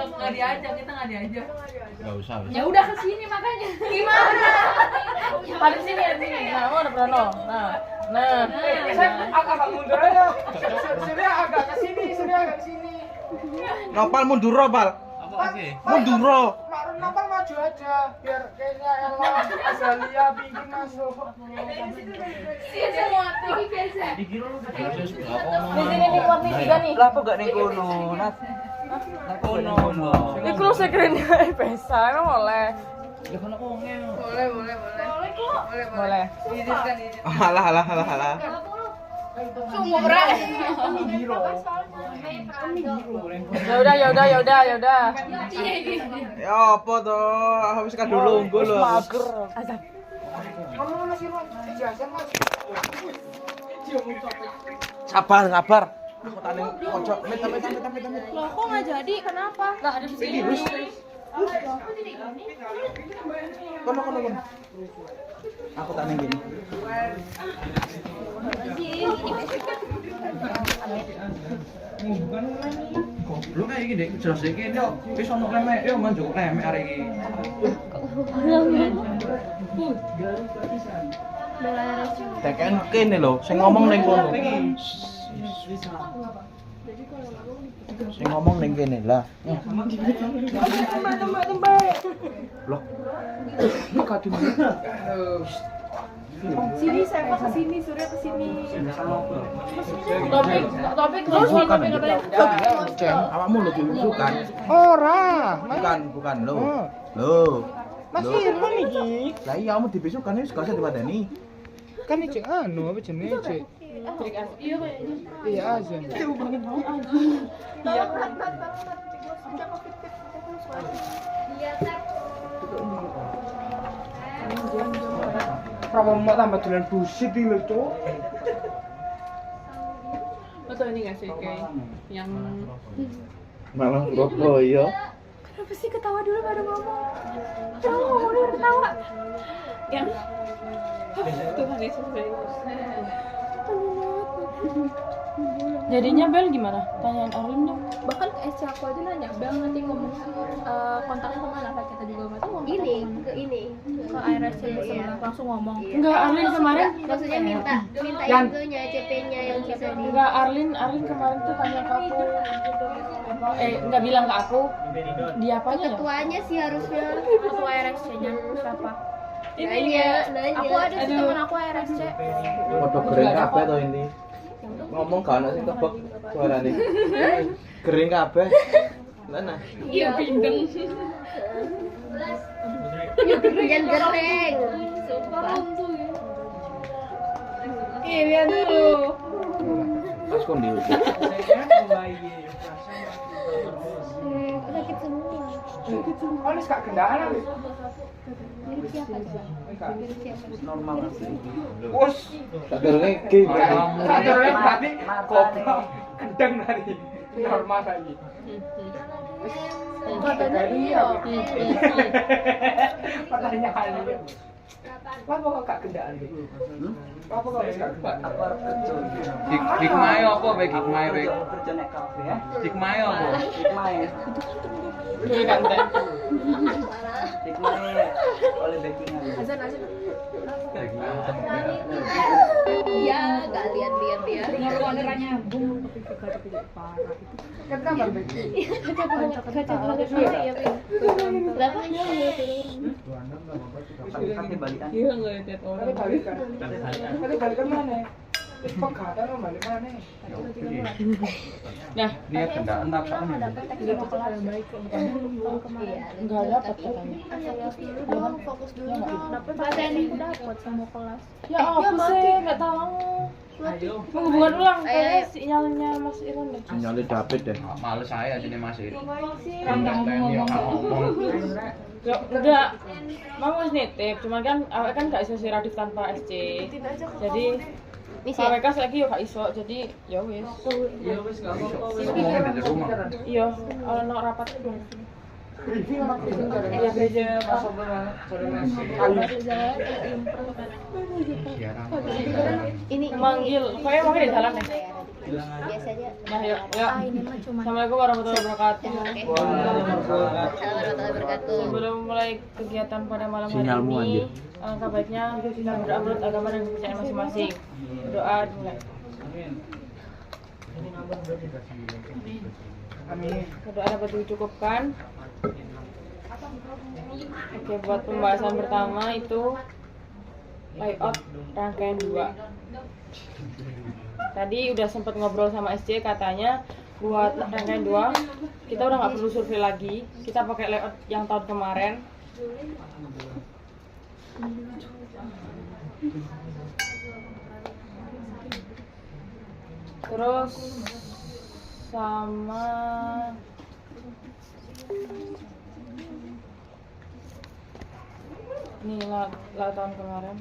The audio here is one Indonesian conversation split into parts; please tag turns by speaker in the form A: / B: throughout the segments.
A: Nggak diajak, kita nggak diajak.
B: Enggak usah.
A: Ya udah ke sini makanya. Gimana?
C: Ada di sini, ada di sini. Nah, ada Prano. Nah.
D: Saya agak mundur aja. Surya agak ke sini, Surya agak ke sini.
B: Nopal mundur, Pal.
E: Apa lagi?
B: Mundur.
D: Nopal maju aja biar kayaknya Ella Azalia Pinky masuk.
A: Iya semua tuh biasa.
C: Di sini nih kuat nih juga nih.
B: Lah apa gak ning kono? Nat. Nang kono.
C: Iku lu sekrennya pesa, emang boleh.
E: Ya kan aku ngel.
A: Boleh kok.
C: Boleh.
A: Izinkan.
B: Alah.
A: Sumur
C: Ya udah.
B: Ya apa toh? Habis kan dulu unggul lho.
C: Mager.
D: Kamu masih mau ijazah Mas?
B: Sabar. Aku tak ning pojok. Mit.
A: Loh kok nggak jadi? Kenapa?
C: Lah ada di sini.
B: Kono. Aku tak ning gini.
E: Goblok kayak iki, Dik. Jelas iki yo wis ono remek, yo manjuk remek arek iki.
B: Teken kene lho, sing ngomong ning kono. Sing ngomong ning kene lah. Loh. Kadung.
A: Sini saya ke sini, Surya ke sini.
C: Topik terus nih topik katanya.
B: Ceng, awakmu lho diusukan.
D: Ora,
B: Bukan lho. Lho.
D: Mas Irfan iki.
B: Lah iya kamu dibisukan wis gak usah dipadani.
D: Kan iki anu apa jenenge, Cek?
A: Iya kayaknya.
D: Iya azan.
A: Iya.
D: Prawo mau tambah dolan busit iki lho, Cuk.
A: Lo tau ini nggak sih kayak yang
B: Malah Surabaya.
A: kenapa sih ketawa dulu baru ngomong? Jangan ngomong dulu ketawa. Yang Tuhan Yesus.
C: Jadinya Bel gimana? Tanyain Arlin dong.
A: Bahkan ke SC aku aja nanya, Bel nanti ngomong kontaknya kemana? Kayak kita juga nggak tahu ngomong
F: ke ini
A: ke ARSC sebelah langsung ngomong.
C: Enggak, Arlin kemarin
F: maksudnya minta
D: Yang-
F: infonya CP-nya yang bisa di
C: enggak Arlin kemarin tuh tanya ke aku. Enggak bilang ke aku. Dia apanya ya?
F: ketuanya sih harusnya
A: Ketua ARSC-nya siapa?
F: nanya
A: Aku ada sih teman aku ARSC.
B: Foto kering kabeh to ini. Ngomong gak ono sing kebek suarane. Kering kabeh. Lah nah.
A: Iya pindeng.
F: jangan gereng
A: Sumpah. Ih lihat dulu.
B: Pas kon diuji.
F: sakit semua
D: Oh, ini gak gendaan wis.
F: mirip siapa
B: Normal.
D: Wes,
B: Tak derenge iki.
D: sadurunge berarti goblok gendeng tadi. Normal lagi.
A: Katanya iya.
D: Pertanyaan ini. Apa kok gak gendaan iki? Apa kok wis gak gendaan?
E: Hikmahe apa bae hikmahe bae? Hikmahe apa?
C: Duwe kanten.
A: Azan.
F: iya gak lihat dia
D: Kan gambar begini.
F: berapa
C: Iya enggak lihat orang.
D: Kali balikan. Kali balikan mana? Wis pegatan lo balik mana?
C: Nah,
E: Dia gendaan tak sak ini.
C: enggak dapat katanya.
A: Dong, fokus dulu dong. Dapat aku dapat semua kelas.
C: Ya apa sih? Enggak tahu. Menghubungkan ulang kayaknya sinyalnya Mas Iron deh.
B: Sinyale David deh.
E: Males saya sini masih.
C: Ya udah. Mau wis nitip, cuman kan awake kan gak iso si Radif tanpa SC. Jadi
F: misi
C: KWK lagi yo gak iso, jadi ya wis.
E: Ngomongin di rumah.
C: Iya, ono rapat dong.
D: Briefing sama briefing dari
C: Iya gereja Pak.
F: ini
C: Manggil, kayaknya mungkin di jalan deh.
F: Biasa aja.
C: Nah, yuk, yuk.
A: Ini mah cuma
C: Assalamualaikum warahmatullahi wabarakatuh.
F: Oke.
B: Waalaikumsalam.
F: Assalamualaikum warahmatullahi wabarakatuh.
C: Sebelum mulai kegiatan pada malam hari
B: Sinyalmu,
C: ini,
B: anjir.
C: alangkah baiknya kita berdoa menurut agama dan kepercayaan masing-masing. Berdoa dimulai. Berdoa dapat dicukupkan. Oke, buat pembahasan pertama itu layout rangkaian 2. Tadi udah sempat ngobrol sama SC, katanya buat rangkaian 2 kita udah nggak perlu survei lagi, kita pakai layout yang tahun kemarin. Terus sama ini lah tahun kemarin.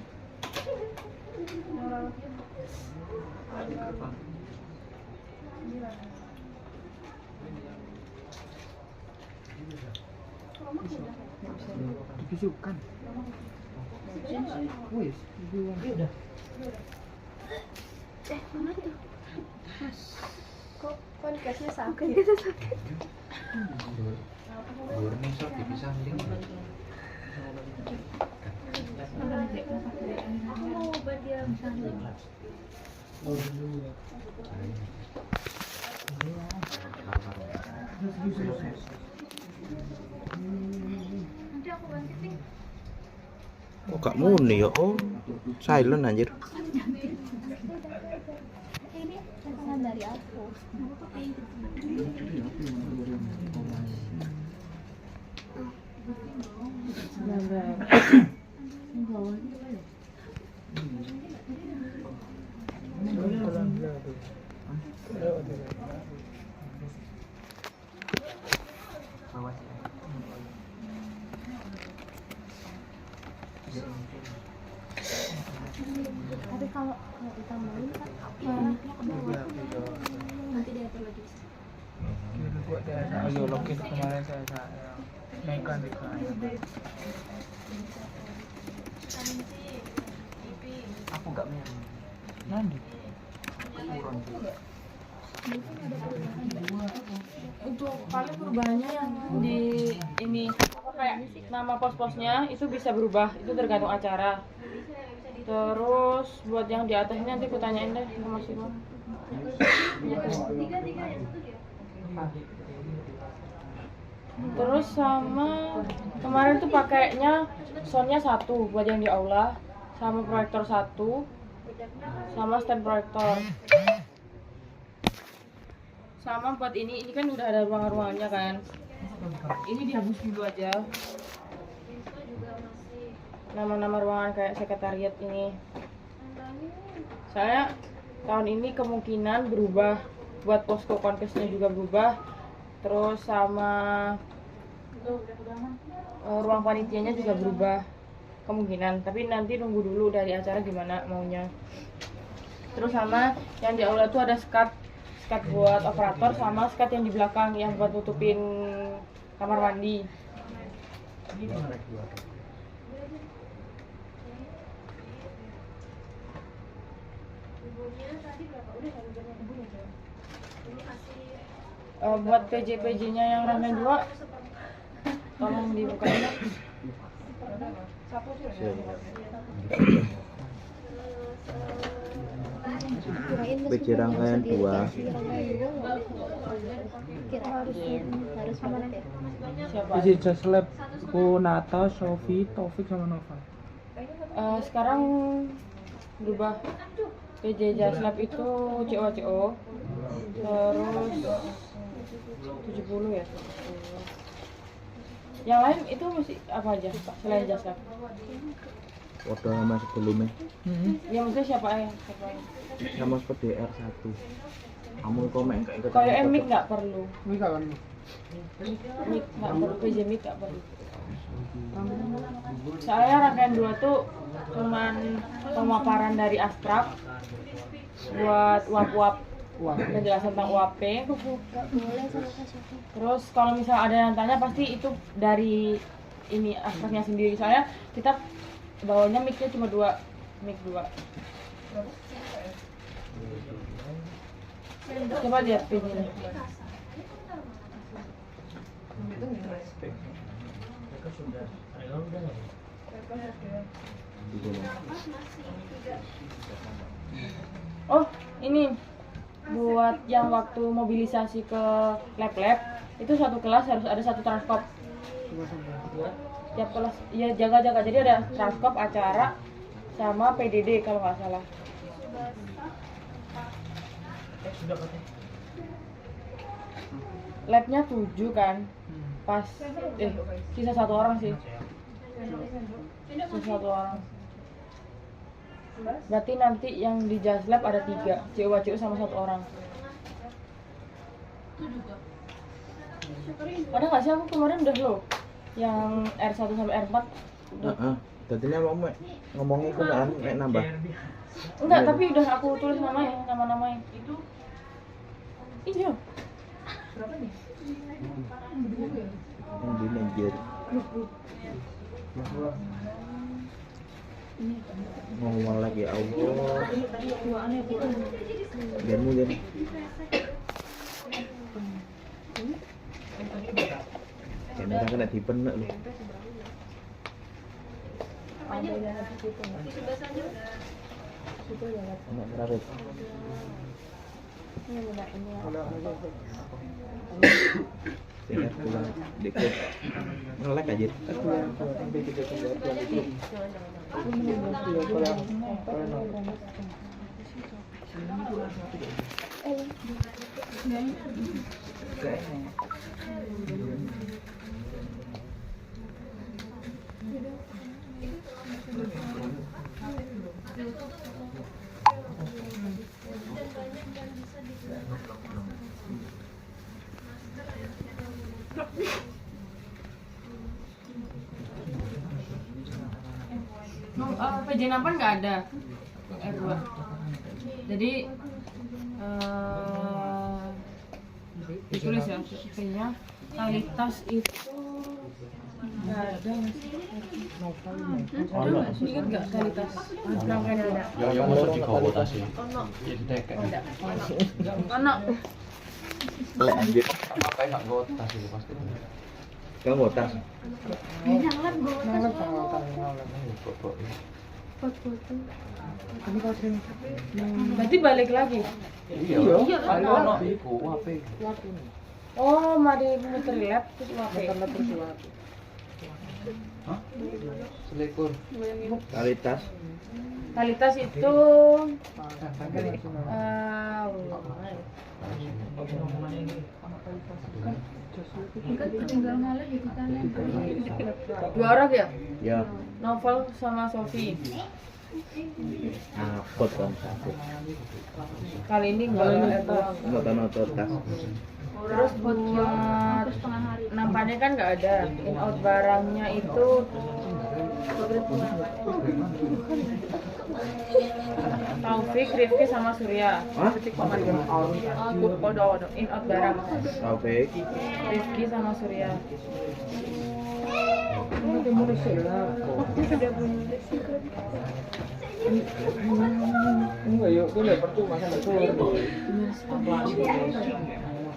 D: Dikisukan. Wis, udah.
A: mana tuh? Kok dikasihnya sakit?
B: Murni sok dipisah mending.
A: Oh, berdiam sana. Nanti aku ganti pink.
B: Kok gak muni ya? Oh, silent anjir.
A: Ini pesanan dari aku. Tapi kalau ditambahin kan banyaknya ke bawah. Nanti diatur lagi.
D: Buat dia ayo login kemarin saya naikkan di aku nggak mirip nanti
C: Untuk paling perubahannya yang di ini apa kayak nama pos-posnya itu bisa berubah, itu tergantung acara. Terus buat yang di atas ini nanti aku tanyain deh sama Mas Ibu. Terus sama kemarin tuh pakainya soundnya 1 buat yang di aula, sama proyektor 1, sama stand proyektor. Sama buat ini kan udah ada ruangan-ruangannya kan. Ini dihapus dulu aja. Nama-nama ruangan kayak sekretariat ini. Saya tahun ini kemungkinan berubah, buat posko konkesnya juga berubah. Terus sama ruang panitianya juga berubah kemungkinan, tapi nanti nunggu dulu dari acara gimana maunya. Terus sama yang di aula tuh ada skat buat operator, sama skat yang di belakang yang buat tutupin kamar mandi. Buat PJ-PJ-nya yang ramen 2 tolong dibukain.
B: PJ rangkaian 2.
F: Kira harus banget ya.
C: Siapa?
D: Isi just lab Kunata, Sofi, Taufik sama Nova.
C: Sekarang berubah. PJ Jaslab itu CO terus 70 ya. Yang lain itu masih apa aja selain Jaslab?
B: Foto sama sebelumnya
C: Ya maksudnya siapa ya?
B: sama seperti R1. Kamu komen kayak gitu.
C: Kayak mic nggak perlu.
D: Ini kawan.
C: Mic nggak perlu, PJ mic nggak perlu. Saya rangkaian 2 tuh cuman pemaparan dari Astrap buat uap-uap, penjelasan tentang UAP. Terus kalau misalnya ada yang tanya pasti itu dari ini Astrapnya sendiri. Soalnya kita bawanya mic-nya cuma 2, mic 2. Coba lihat PJ-nya. Oh, ini buat yang waktu mobilisasi ke lab-lab itu satu kelas harus ada satu transkop. Tiap kelas, ya jaga-jaga. Jadi ada transkop acara sama PDD kalau nggak salah. Labnya 7 kan, pas sisa 1 orang sih. Sisa 1 orang. Berarti nanti yang di Just Lab ada 3, CU sama 1 orang. Ada nggak sih aku kemarin udah lo yang R1 sampai R4 udah.
B: Tadinya mau ngomongin itu kan nambah.
C: Enggak, tapi udah aku tulis nama-namanya. Iya.
B: Yang di manajer. Ngomong lagi Allah. Dan jadi. Kamera kena dipenek lu. Enak berapa? Tinggal pulang dikit ngelek aja.
C: PJ Nampan nggak ada R2. Jadi ditulis ya P-nya kualitas itu nggak ada. Ingat nggak kualitas rangkaian ada?
E: Yang masuk di kota sih. Jadi tekek.
C: Anak
B: Lek anjir.
E: Apa enggak kota sih pasti.
B: Kamu botas.
C: berarti balik lagi.
E: Iya. Ono iku HP.
C: Oh, mari muter lab terus UAP.
E: Hah? Selikur.
B: Kualitas.
C: Kualitas itu dua orang ya?
B: Ya.
C: Novel sama Sofi.
B: Apot kan satu.
C: Kali ini enggak ada.
B: Nonton tas.
C: Terus buat nampannya kan nggak ada. In out barangnya itu Taufik, Rifki sama Surya.
B: Hah?
C: In out barang.
B: Taufik.
C: Rifki sama Surya.
D: Enggak, yuk, tuh lebar tuh masa betul.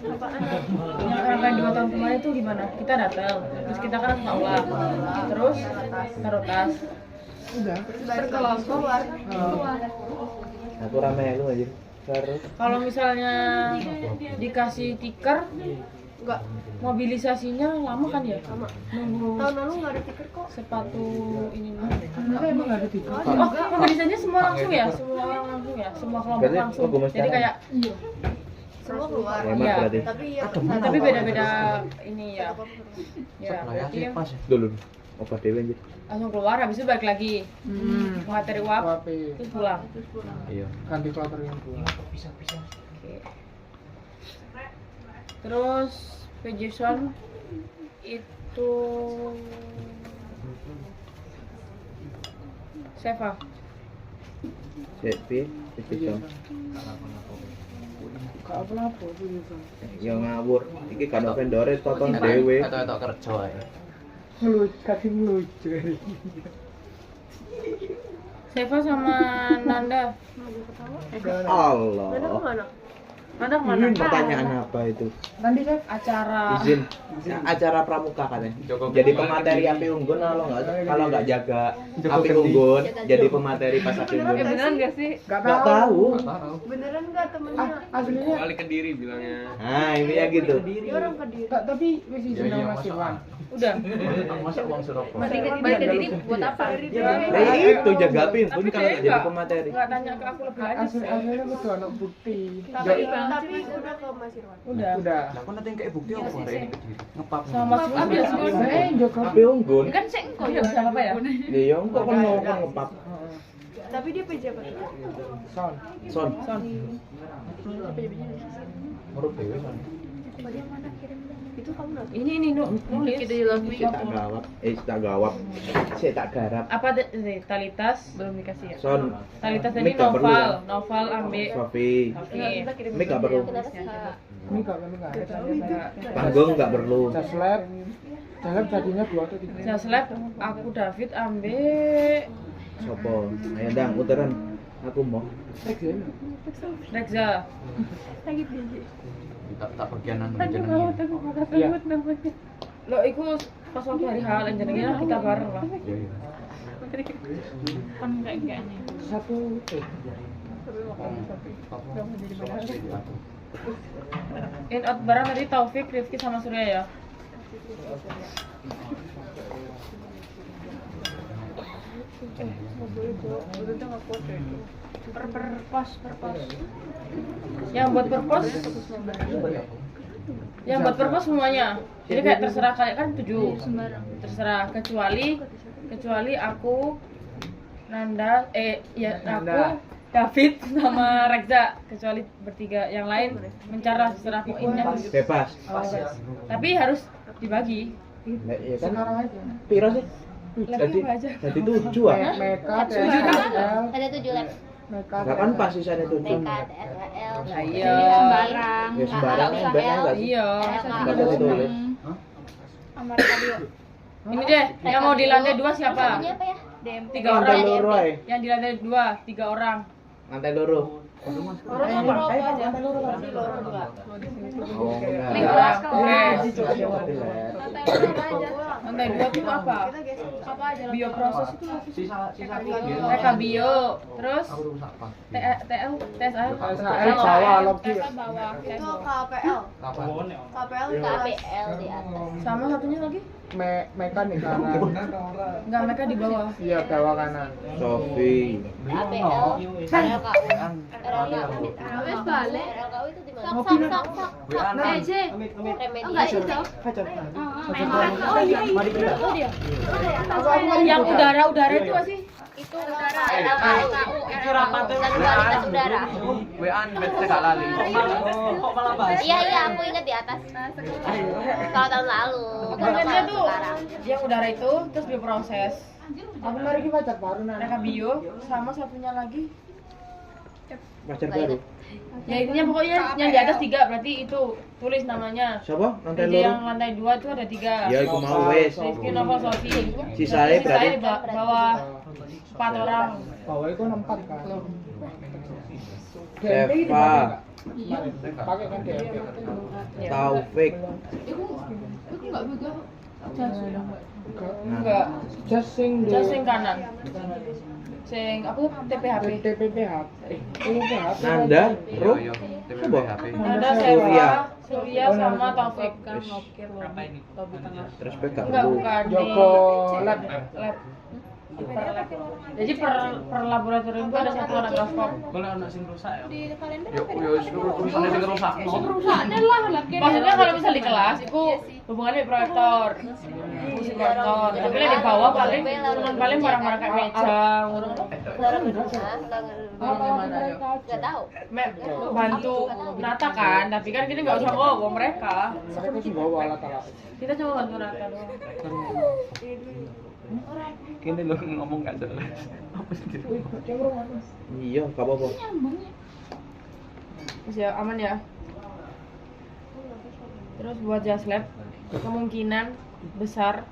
C: Yang rangkaian 2 tahun kemarin itu gimana? Kita datang, terus kita kan sekolah, terus taruh tas.
A: Berkelompok keluar.
B: Aku rame lu aja. Terus
C: Kalau misalnya dikasih tiker,
A: Enggak.
C: mobilisasinya lama kan ya? Nunggu
A: Tahun lalu enggak ada tiker kok.
C: sepatu ini.
D: Enggak, emang nggak ada tiga.
C: Oh, mobilisasinya semua langsung ya? Semua orang langsung ya? Semua kelompok
B: Berarti
C: langsung.
B: gumus
C: Jadi
B: tangan.
C: kayak
A: Semua keluar.
B: hemat
C: Iya.
B: berarti.
A: Tapi ya
C: tapi beda-beda ini ya. Ya,
E: Layar
C: berarti
E: sih pas ya.
B: Dulu. Obat dewe anjir.
C: langsung keluar, habis itu balik lagi. Materi uap,
D: UAP.
C: terus pulang.
B: Iya.
D: Ganti kloter yang dua.
C: Oke. Terus Jason itu Seva.
B: Sepi, itu.
D: Kak apa-apa tuh gitu.
B: Ya ngawur. Iki kan vendore tonton dewe.
E: Atau kerja ae.
D: Lucu, kasih lucu.
C: Seva sama Nanda.
B: Allah.
A: Mana kemana?
C: Anda kemana?
B: Pertanyaan apa itu?
D: Nanti saya
C: Acara.
B: Izin. Acara pramuka katanya. Jadi pemateri api unggun kalau nggak jaga api unggun, jadi pemateri pas api unggun.
C: Beneran gak sih?
D: nggak
B: Nggak tahu.
A: Beneran nggak temennya?
D: Aslinya
E: Balik ke diri bilangnya.
B: Nah, ini ya gitu.
A: Dia orang Kediri.
D: tapi wis izin sama Mas Irwan.
C: Udah.
E: Masa uang serokok.
A: Balik ke Kediri buat apa?
B: Nah, itu jaga api unggun kalau nggak jadi pemateri.
C: Nggak tanya ke aku lebih lanjut sih.
D: Aslinya betul anak bukti.
A: Tapi udah ke Mas Irwan.
C: Udah.
D: Udah.
E: Lah kok nanti kayak bukti apa hari ini ke diri? Ngepap.
C: Sama Mas Irwan biasa gue.
D: Saya Joko.
B: Api unggun.
C: Kan sih engkau ya bisa apa ya?
B: Ya ya kok kan mau kan ngepap.
A: Tapi dia pejabat.
D: Son.
B: Son.
C: Son.
B: Menurut dewe son.
A: Itu kamu nonton?
C: Ini nulis.
B: Saya tak gawap. Tak gawap. Saya tak garap.
C: Apa Talitas belum dikasih ya?
B: Son.
C: Talitas
B: Mik
C: ini
B: nggak perlu,
C: novel,
B: ya?
C: novel ambil.
B: Sofi.
C: Oke.
B: Mik nggak perlu.
F: Kenapa sih?
D: Ini enggak.
B: Panggung nggak perlu.
D: Jaslab. Jaslab jadinya 2 atau 3.
C: Jaslab, aku David ambil
B: Sopo. Ayo dang uteran. Aku mau.
C: Reza.
E: Tak bagianan
D: Iya.
C: Lo iku pas waktu hari hal jenengnya kita bareng lah.
E: Iya iya.
C: Kan kayaknya.
D: Satu
C: In out bareng tadi Taufik, Rifki sama Surya ya. Per pos. Yang buat per pos. Yang buat per pos semuanya. Jadi kayak terserah kalian kan 7. Terserah kecuali aku Nanda aku David sama Reza, kecuali bertiga yang lain mencara terserah poinnya.
B: Bebas.
C: Tapi harus dibagi.
B: Nah, iya kan.
D: sekarang aja.
B: Piro sih?
C: Lebih apa aja?
B: Jadi 7 ah.
D: Meka,
C: Tujuh.
D: TSL,
F: Ada 7 lab.
D: Meka,
B: Kapan pas sisanya 7?
F: TK, TSL.
C: Nah, iya.
F: Sembarang.
B: Ya sembarang
F: Nggak usah
B: benar
F: L.
B: enggak sih?
C: Iya.
B: Enggak usah ditulis.
A: Sama Radio.
C: Ini deh, yang mau di lantai 2 siapa?
F: Satunya apa ya?
C: 3
B: Lantai
C: orang.
B: loro ae.
C: Yang di lantai 2 3 orang.
B: Lantai loro.
C: Orang sama rokok aja.
B: Oh, enggak.
C: 3 orang. Oke.
B: Lantai
C: Lantai 2 tuh apa?
A: Apa aja?
C: Bioproses itu apa sih?
E: Sisa
C: TK bio, terus
E: Aku rusak apa?
C: TL, TSA.
D: TSL bawah logi.
C: bawah.
A: Itu KPL.
E: Kapan?
A: KPL itu
F: KPL di atas.
C: Sama satunya lagi?
D: Meka nih kanan.
C: Enggak, mereka di bawah.
D: Iya, bawah kanan.
B: Sofi.
F: KPL. RLKU. RLKU.
A: Wes balik.
F: RLKU itu di mana?
D: Ngopi, Nak.
A: J.
F: Remedi.
A: Enggak sih, Jauh.
F: Oh iya.
C: Yang udara itu apa sih?
F: Itu udara. RLKU. Kualitas udara.
E: WA-an bete gak lali. Kok malah bahas?
F: Iya, aku ingat di atas. Kalau tahun lalu.
C: Aku
F: Kalau
C: ingatnya tuh
F: sekarang.
C: yang udara itu terus bioproses.
D: Aku mari kita baca baru nanti.
C: Mereka bio sama satunya lagi.
B: Pacar baru.
C: Ya intinya pokoknya yang di atas 3 berarti itu tulis namanya.
B: Siapa? Lantai
C: DJ
B: loro.
C: yang lantai 2 itu ada 3.
B: Ya iku mau wes.
C: Rifki, Novel, Sofi.
B: Sisanya berarti
C: di bawah 4 orang.
D: Bawah itu 4 kan.
B: Deva,
D: Pakai kan DMP.
C: Ya.
B: Taufik.
C: Enggak.
D: Just sing
C: Just sing kanan. Sing apa tuh? TPHP.
D: TPPH. TPPH.
B: Nanda, Bro.
E: Iya,
B: Coba.
C: Ada
B: Surya.
C: Surya sama Taufik.
B: Terus Bek gak
C: Enggak,
B: perlu.
C: bukan
D: Joko
C: di
D: lab.
C: lab. Jadi per laboratorium itu ada 1 anak mikroskop.
E: Boleh anak sing rusak ya?
F: Di kalender
E: Yo
F: apa?
E: yo tulisannya sing rusak.
A: Rusaknya lah lagi.
C: Maksudnya kalau misal di kelas itu hubungannya di proyektor, fungsi proyektor. Tapi lah di bawah paling barang-barang kayak meja,
F: Nggak tahu.
C: bantu nata kan. Tapi kan kita nggak usah ngomong mereka.
D: Mereka sih bawa alat-alat.
C: Kita cuma bantu nata doang.
E: Kini lo ngomong gak jelas. Apa sih?
B: Iya, gak apa-apa.
C: Terus ya aman ya. Terus buat just lab kemungkinan besar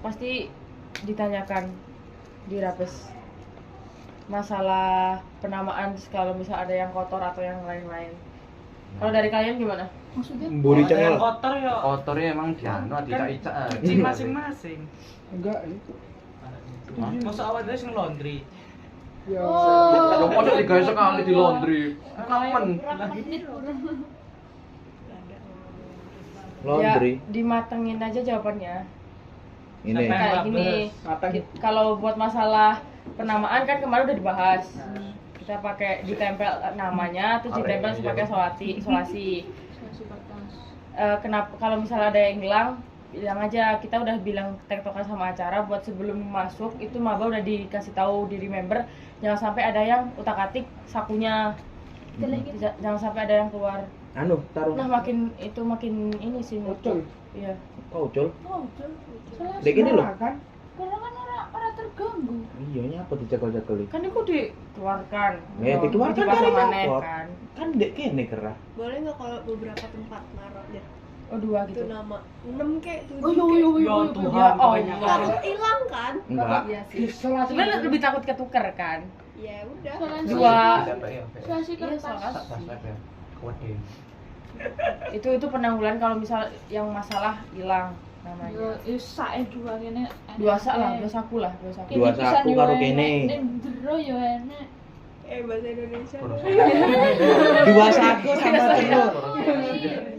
C: pasti ditanyakan di rapes masalah penamaan kalau misal ada yang kotor atau yang lain-lain. Kalau dari kalian gimana?
A: Maksudnya?
B: Mburi cengel.
E: Kotor ya.
B: Kotornya emang dianu dicak-icak.
E: Cuci masing-masing.
D: Enggak itu.
E: Masa awal dari sing laundry.
D: Ya.
B: Ya kok digawe sekali di laundry. Kapan? Laundry.
C: Ya, dimatengin aja jawabannya.
B: Ini.
C: Sampai kayak gini.
D: Matang.
C: Kalau buat masalah penamaan kan kemarin udah dibahas. Kita pakai ditempel namanya, terus ditempel sebagai isolasi. Kenapa kalau misalnya ada yang hilang, bilang aja. Kita udah bilang tektokan sama acara buat sebelum masuk itu maba udah dikasih tahu di member, jangan sampai ada yang utak-atik sakunya. Jangan sampai ada yang keluar.
B: Anu, taruh.
C: Nah makin ini sih
D: Ucul.
C: Iya.
B: Kau ucul.
A: Oh, Jul. Salah
B: Dek ini loh.
D: Kan?
A: karena kan orang terganggu.
B: Iya, nyapa dicekel-cekeli.
C: Kan itu dikeluarkan.
B: Dikeluarkan
C: Dipasang
B: dari
C: maneh
B: rapor.
C: kan.
B: Kan dek kene kerah.
F: Boleh nggak kalau beberapa tempat naruh deh
C: Oh 2
F: itu
C: gitu.
F: nama 6 kayak 7
A: Oh yo.
E: Ya Tuhan,
C: Ya
E: banyak
C: Allah.
F: takut hilang kan?
B: Enggak.
C: Iya sih.
D: Isolasi.
C: Sebenarnya lebih takut ketuker kan.
F: Ya udah.
A: Isolasi.
C: 2
A: Isolasi
C: Iya,
A: kertas.
C: soalnya. Itu penanggulan kalau misal yang masalah hilang namanya.
A: Yo, sae dua kene.
C: 2 sak lah, 2 saku lah, 2 saku.
B: Dua saku karo kene.
A: Ndero yo enek.
F: Bahasa Indonesia.
B: Dua saku sama cengel.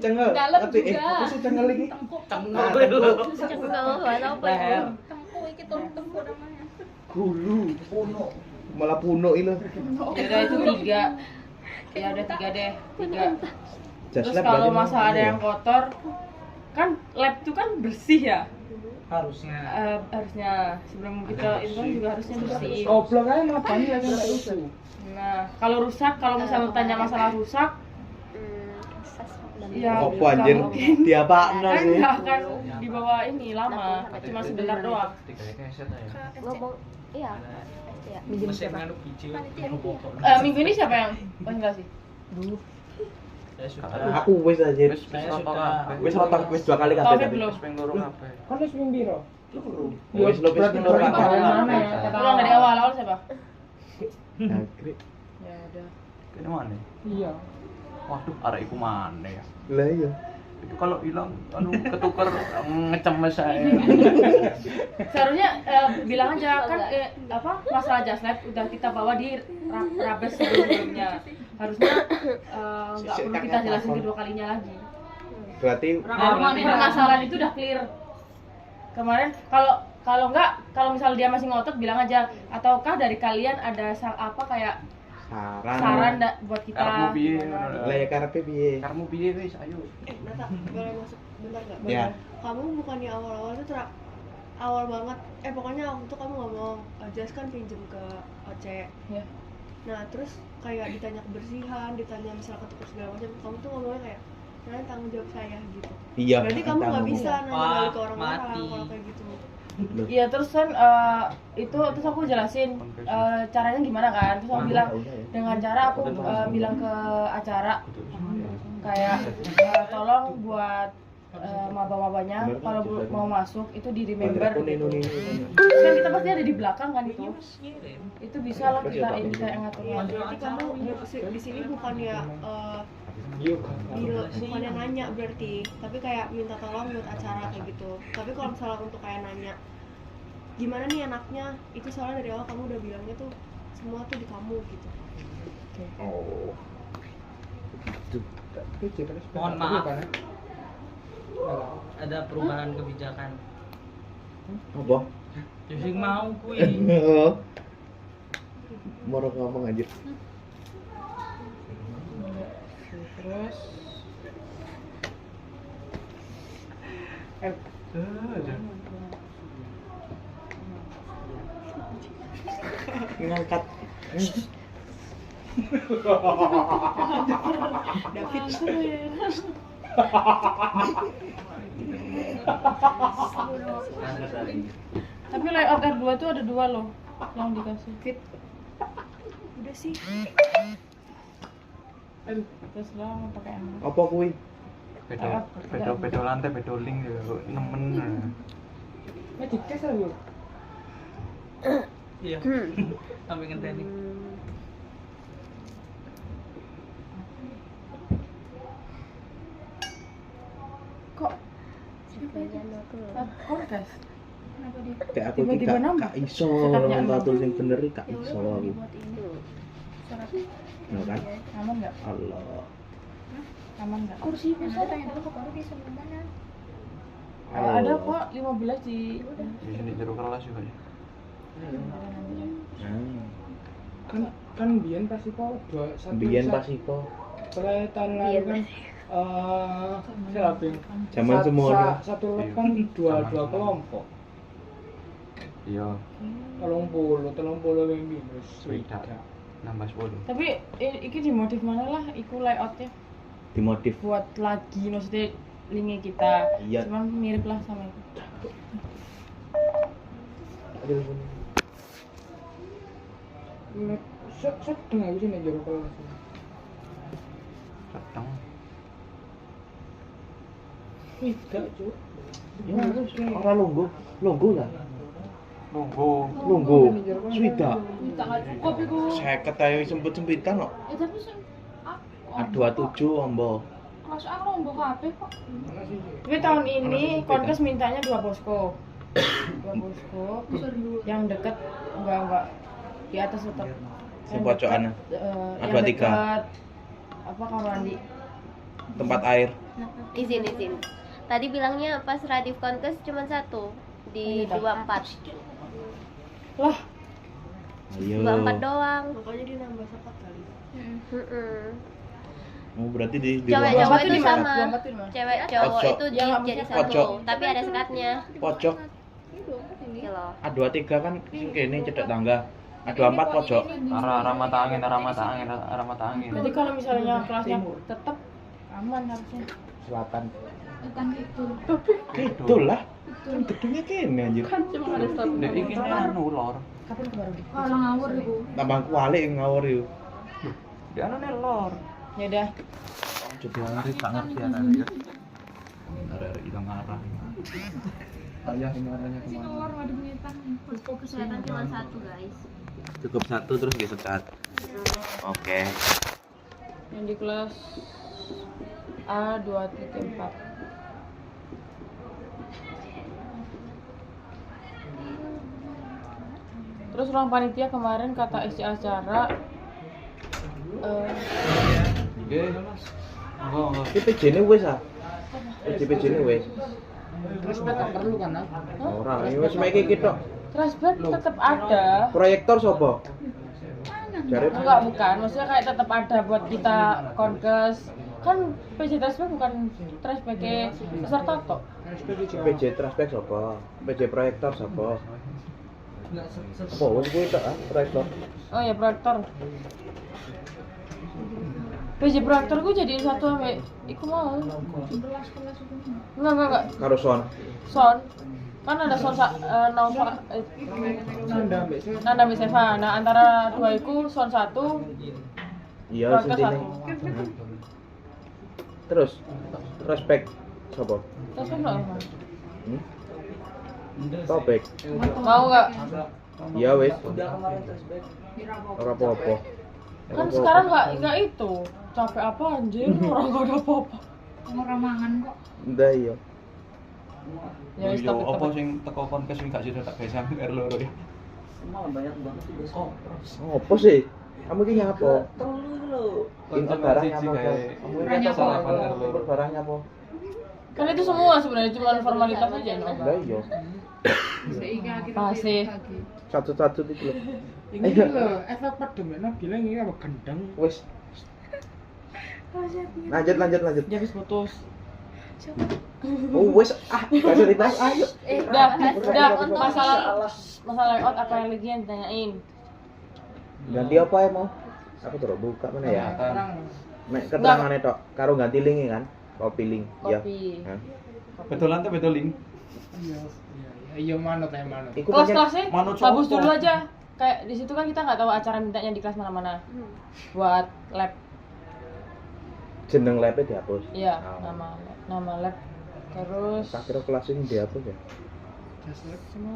B: Cengel.
A: Dalam
B: Tapi
A: juga.
B: apa sih cengel iki?
E: Cengel dulu.
F: Cengkel bahasa apa
C: Leher.
F: itu?
A: Tempo iki tempo namanya.
B: Gulu. Puno. Malah puno itu.
C: Ya udah itu 3. Ya udah 3 deh, 3.
B: Just
C: Terus
B: lab
C: kalau
B: berarti
C: masalah ada
B: ya?
C: yang kotor, kan lab itu kan bersih ya.
E: Harusnya.
C: Harusnya sebelum kita itu kan juga harusnya bersih.
D: Goblok aja ngapain ya sampai usul.
C: Nah, kalau rusak, kalau misalnya tanya masalah rusak, ya
B: Apa anjir? Diapakno
C: kan
B: sih?
C: nggak akan dibawa ini lama, cuma sebentar doang.
F: Ngomong iya. Ya.
E: Mesin nganu biji.
C: Minggu ini siapa yang presentasi?
E: Saya sudah.
B: Aku wis anjir.
E: Saya sudah.
B: Wis rotong wis 2 kali kabeh
C: Taufik
B: tadi.
C: belum?
D: Kan wis ping piro?
B: Wis lo wis
D: Berarti
B: kendor
D: berapa
B: kabeh.
D: yang mana ya? Kata
C: Pulang dari awal siapa?
B: Jangkrik.
C: Ya udah.
E: Kene mana?
D: Iya.
E: Waduh, arek iku mana ya?
B: Lah iya.
E: Itu kalau hilang anu ketuker ngecemes saya.
C: Seharusnya bilang aja kan masalah just lab udah kita bawa di rabes sebelumnya. Harusnya nggak perlu kita jelasin kedua kalinya lagi.
B: Berarti
C: Permasalahan itu udah clear. Kemarin kalau misal dia masih ngotot bilang aja, ataukah dari kalian ada kayak saran buat kita?
E: Karepmu piye?
B: Lah ya karepe piye?
E: Karepmu piye wis, ayo.
F: Nata, boleh masuk bentar nggak?
B: Ya.
F: Kamu bukannya awal-awal tuh awal banget, pokoknya waktu itu kamu ngomong, Jas kan pinjem ke Oce.
C: Ya.
F: Nah terus kayak ditanya kebersihan, ditanya misal ketuker segala macam, kamu tuh ngomongnya kayak, kalian tanggung jawab saya gitu.
B: Iya.
F: Berarti kamu nggak bisa nanya balik ke
E: Wah,
F: orang-orang
E: mati.
F: kalau kayak gitu.
C: Iya terus kan terus aku jelasin caranya gimana kan. Terus aku bilang dengan cara aku bilang ke acara kayak tolong buat maba-mabanya kalau mau masuk itu di remember gitu. Terus kan kita pasti ada di belakang kan itu bisa lah kita yang ngaturnya.
F: Berarti kamu di sini bukan ya bukannya nanya berarti, tapi kayak minta tolong buat acara kayak gitu. Tapi kalau misalnya untuk kayak nanya gimana nih anaknya, itu soalnya dari awal kamu udah bilangnya tuh semua tuh di kamu gitu.
B: Oh.
E: Mohon maaf. Ada perubahan kebijakan.
B: Apa?
E: Jadi mau kui.
B: Moro ngomong aja.
C: Terus
B: Ngangkat.
F: David
C: tapi layout R2 tuh ada 2 loh yang dikasih.
F: Fit. Udah sih.
C: Terus lah mau pakai yang mana?
B: Apa kuwi?
E: Bedo lantai, bedo link ya, nemen.
D: Magic case aku.
E: Iya. Sampai
F: Hmm.
E: ngenteni.
C: Kontes.
A: Kenapa dia?
B: Kayak aku
C: Tiba-tiba
B: iki
C: nambah.
B: gak iso
C: Sekatnya
B: orang
C: nambah.
B: tatul sing bener iki gak iso aku.
A: Dibuat ini. Syarat.
B: No kan?
C: Aman nggak?
B: Allah.
C: Aman nggak?
A: Kursi bisa tanya dulu ke baru di sebelah mana?
C: Ada kok 15 di
E: Di sini jero kelas juga ya.
B: Hmm.
D: Kan biyen pas iku
B: Biyen pas iku
D: Setelah tahun lalu kan siapa yang
B: zaman semua
D: satu lot kan dua kelompok.
E: Iya,
D: 30 yang minus.
E: swidak. Nambah 10.
C: Tapi iki dimodif mana lah, iku layoutnya
B: dimodif.
C: buat lagi maksudnya linknya kita.
B: Iya.
C: Cuman mirip lah sama itu.
D: Sedang aku sini jero kelas.
E: Sedang.
D: Tidak, Cuk.
B: Ora lungguh lah.
E: Nunggu.
B: Swidak.
A: Minta nggak cukup iku.
B: 50 ayo sempet-sempitan kok.
A: Tapi sih
B: A27 ombo.
A: kelas A lombok kabeh kok.
C: Tapi tahun ini Konkes mintanya 2 posko. 2 posko yang deket enggak di atas tetap.
B: Sing pojokan.
C: Yang
B: A23.
C: dekat apa Kamandi?
B: Tempat air.
G: Izin. Tadi bilangnya pas Radif Konkes cuma 1 di
C: Oh, iya,
G: 24.
C: Lah,
B: Ayo.
G: 24 doang.
F: Makanya dia nambah sekat kali.
B: Oh, berarti di
G: Cewek
B: ruang
G: cowok
C: 24
G: itu
C: di mana?
G: sama.
C: 24 di mana?
G: Cewek cowok
B: Pojok.
G: itu
C: Ya, nggak
G: jadi
C: mesti
G: satu,
B: pojok.
G: tapi ada sekatnya.
B: pojok.
G: Gitu loh.
B: A23 kan sing kene cedek tangga. A24 pojok.
E: Arah mata angin.
C: Jadi kalau misalnya kelasnya tetap aman harusnya.
B: Selatan.
A: Bukan itu.
B: Gitu lah. Kan gedungnya kene anjir.
C: Cuma ada stop.
E: Dek iki anu lor.
C: Kapan ke baru?
A: Kalau ngawur iku.
B: Tambah kuali ngawur yo.
E: Di anu ne lor.
C: Ya udah.
E: Jadi hari tak ngerti arahnya. Arah hilang arah. Ayah ini arahnya
A: Si
E: kemana?
A: keluar nggak diminta.
G: Posko kesehatan cuma 1 guys.
B: Cukup 1 terus disekat. Oke.
C: Yang di kelas A2.4. Terus ruang panitia kemarin kata isi acara
E: Enggak.
B: Iki PJ-ne wis ah. PJ-ne wis.
D: Terus udah perlu kan?
B: Ora, iki wis mek iki tok.
C: flashback tetap ada.
B: Proyektor sapa? Jare
C: Enggak, bukan. Maksudnya kayak tetap ada buat kita Konkes. Kan PJ flashback bukan flashback peserta tok.
B: PJ Traspek sapa? PJ proyektor sapa? Apa wis kuwi tok ah, proyektor.
C: Oh ya, proyektor. PJ proyektor gue jadi 1 sampai iku mau.
A: 11 kelas itu.
C: Enggak.
B: Karo son.
C: Son. Kan ada son Nova Nanda Miseva. Nah, antara 2 itu son 1
B: Iya,
C: proyektor
B: sintine.
C: 1.
B: Terus Traspek sapa?
C: Terus kan enggak mau.
B: Topik.
C: Mau enggak?
B: Iya wis. Ora apa-apa.
C: Kan sekarang enggak itu. Capek apa anjir? Orang enggak ada apa-apa.
A: Orang mangan kok.
B: Ndak iya.
C: Ya wis
E: Yo
C: tapi
E: apa sing teko Konkes iki gak sida tak gesang R2 ya.
B: Apa sih? Kamu iki nyapa? Impor barang
E: Siji
B: nyapa?
E: kae.
B: Kamu
A: Barang
B: iki
A: nyapa?
B: impor barang nyapa?
C: kan itu semua sebenarnya cuma formalitas aja no.
B: Ndak iya.
C: Masih.
B: Satu-satu iki lho.
D: Ini lho, efek pedemekno bilang ini apa gendeng.
B: Wis. Lanjut.
C: Dia habis putus.
B: Oh wis ah, gak usah dibahas. Ayo.
C: Udah masalah layout apa yang lagi yang ditanyain?
B: Ganti apa ya mau? Aku terus buka mana ya?
D: Orang
B: Mek keterangane tok karo ganti link kan? Copy link. Iya.
C: Kopi.
B: Hah?
E: Betulan tuh betul link.
D: iya manut ya manut.
B: Iku pancen
C: Kelas-kelasnya
E: Manut
C: bagus
E: sopo?
C: dulu aja. Kayak di situ kan kita nggak tahu acara mintanya di kelas mana-mana. Buat lab.
B: jeneng lab-e dihapus.
C: Iya,
B: Oh.
C: nama lab. Terus
B: Tak kira kelas ini dihapus ya.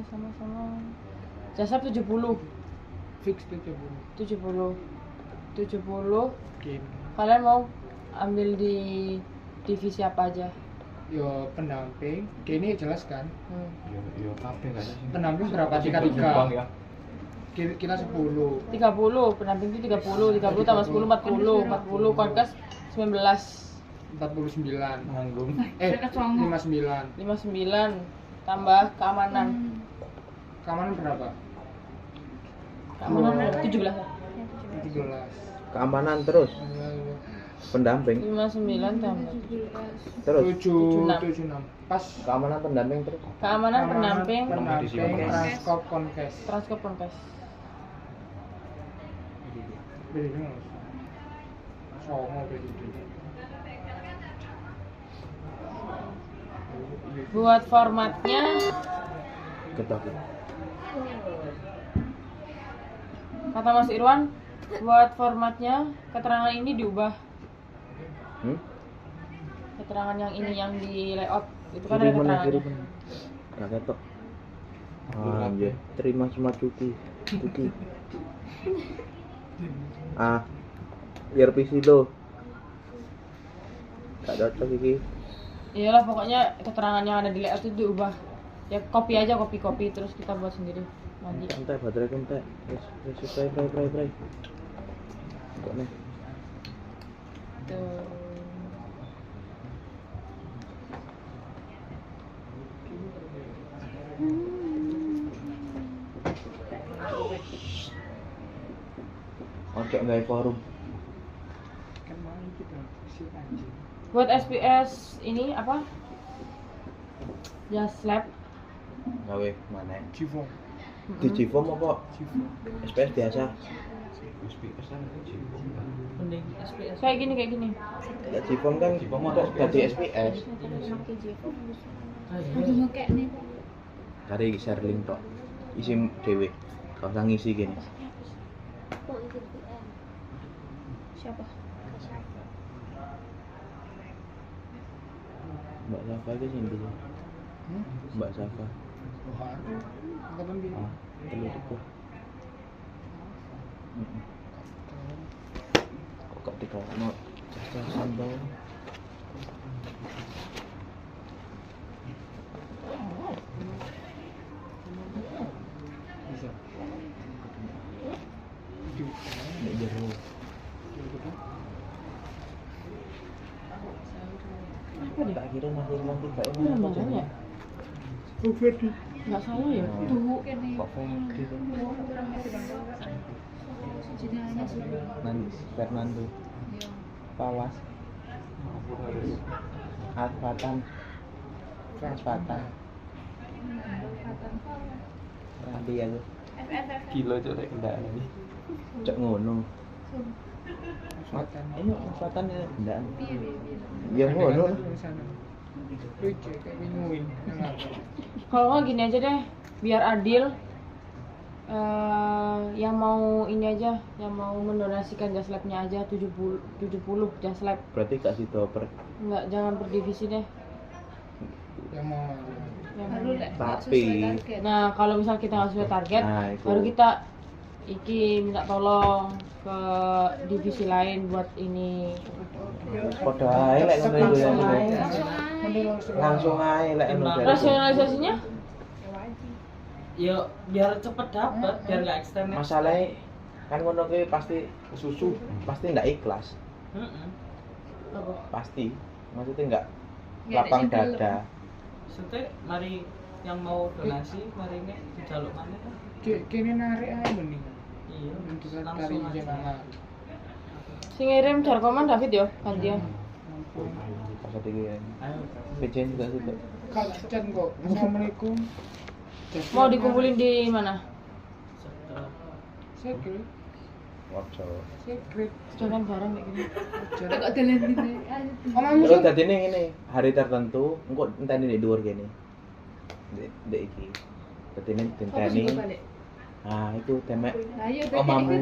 C: sama. Jasa 70.
D: Fix tuh coba.
C: 70.
D: Game.
C: Kalian mau ambil di divisi apa aja?
D: Yo pendamping, kini jelas kan.
E: Yo kabeh gak sih.
D: Pendamping berapa?
E: Bang
D: 3
E: ya.
D: Kita 10.
C: 30, pendamping itu 30 tambah 10, 40 konkes 19
D: 49.
E: Nanggung.
D: 59.
C: 59 tambah keamanan.
D: Keamanan berapa?
C: Keamanan 17.
D: 17.
B: Keamanan terus pendamping
C: 59 tambah
B: terus
D: 76. Pas
B: keamanan pendamping terus
C: keamanan pendamping
D: pendamping transkop konkes.
C: transkop konkes.
D: Bedanya nggak usah. Songo bedanya.
C: Buat formatnya
B: ketok.
C: kata Mas Irwan, buat formatnya keterangan ini diubah. Keterangan yang ini yang di layout itu kan ada keterangannya.
B: Nggak ketok. Anjir, terima semua cuti. Biar PC lo. Gak cocok iki.
C: Iyalah pokoknya keterangan yang ada di layout itu diubah. Ya copy aja, copy terus kita buat sendiri nanti.
B: Entek baterai entek. Wis pray. Kok nih?
C: Tuh.
B: Ojo nggak forum.
D: Kemarin kita si anjing.
C: Buat SPS ini apa? Just lab.
B: Gawe mana?
D: Cifong.
B: Di Civom apa?
D: Cifong.
B: SPS biasa.
E: SPS kan Cibom.
C: Mending SPS. Kayak gini.
B: Ya Civom kan kok jadi SPS. Cari share link tok. Isi dhewe. Gak usah ngisi gini.
A: Siapa?
B: Mbak Safa itu sini. Mbak Safa.
D: Tuhan. Kapan bi?
B: Telur itu. Kok gak dikawal jajan bawah.
D: Bisa.
B: Nek jero. Apa nih Kak kira masih nanti Mbak
C: Ini namanya ya?
D: Freddy.
C: Nggak salah ya?
A: Tuh kene.
B: Kok Febri tuh? Fernando. Pawas. Advatan. Nanti ya tuh.
E: Kilo cok nek kendaraan ini.
B: Cok ngono. Ini Advatan ya kendaraan. Ya ngono.
D: Lucu kayak bingung.
C: Kalau nggak gini aja deh, biar adil. Yang mau ini aja, yang mau mendonasikan jas labnya aja 70 jas lab.
B: Berarti kasih doper.
C: Nggak, jangan per divisi deh.
D: Yang mau
C: Yang
A: Baru
C: mau.
A: lek
B: Tapi
C: Nah, kalau misal kita nggak sesuai target,
B: Nah, itu.
C: baru kita minta tolong ke divisi lain buat ini.
B: Podo ae lek ngono iku ya.
D: langsung
B: Langsung ae lek ngono.
C: Rasionalisasinya?
H: Ya biar cepet dapet, biar nggak eksternal.
B: Masalahnya kan ngono kuwi pasti susu, pasti ndak ikhlas. Pasti. Maksudnya nggak lapang dada.
H: Maksudnya mari yang mau donasi, mari nek dijaluk mana kan?
D: kini narik aja mending.
H: Iya,
D: Untuk
H: langsung
D: tarik
H: aja.
D: jenama.
C: Sing ngirim jarkoman David yo, gantian.
B: Pas iki
H: Ayo.
B: PCN juga situ.
D: Kalau chat kok. Assalamualaikum.
C: Mau dikumpulin di mana?
H: Setelah
D: Secret.
B: Ojo.
D: Secret.
C: Jangan bareng kayak gini.
A: Kok dalan gitu.
D: Omongmu
B: Terus dadine ngene, hari tertentu engko enteni nek dhuwur kene. Ndek iki. Dadine dinteni. Nah, itu temek
A: Ayo
B: omamu.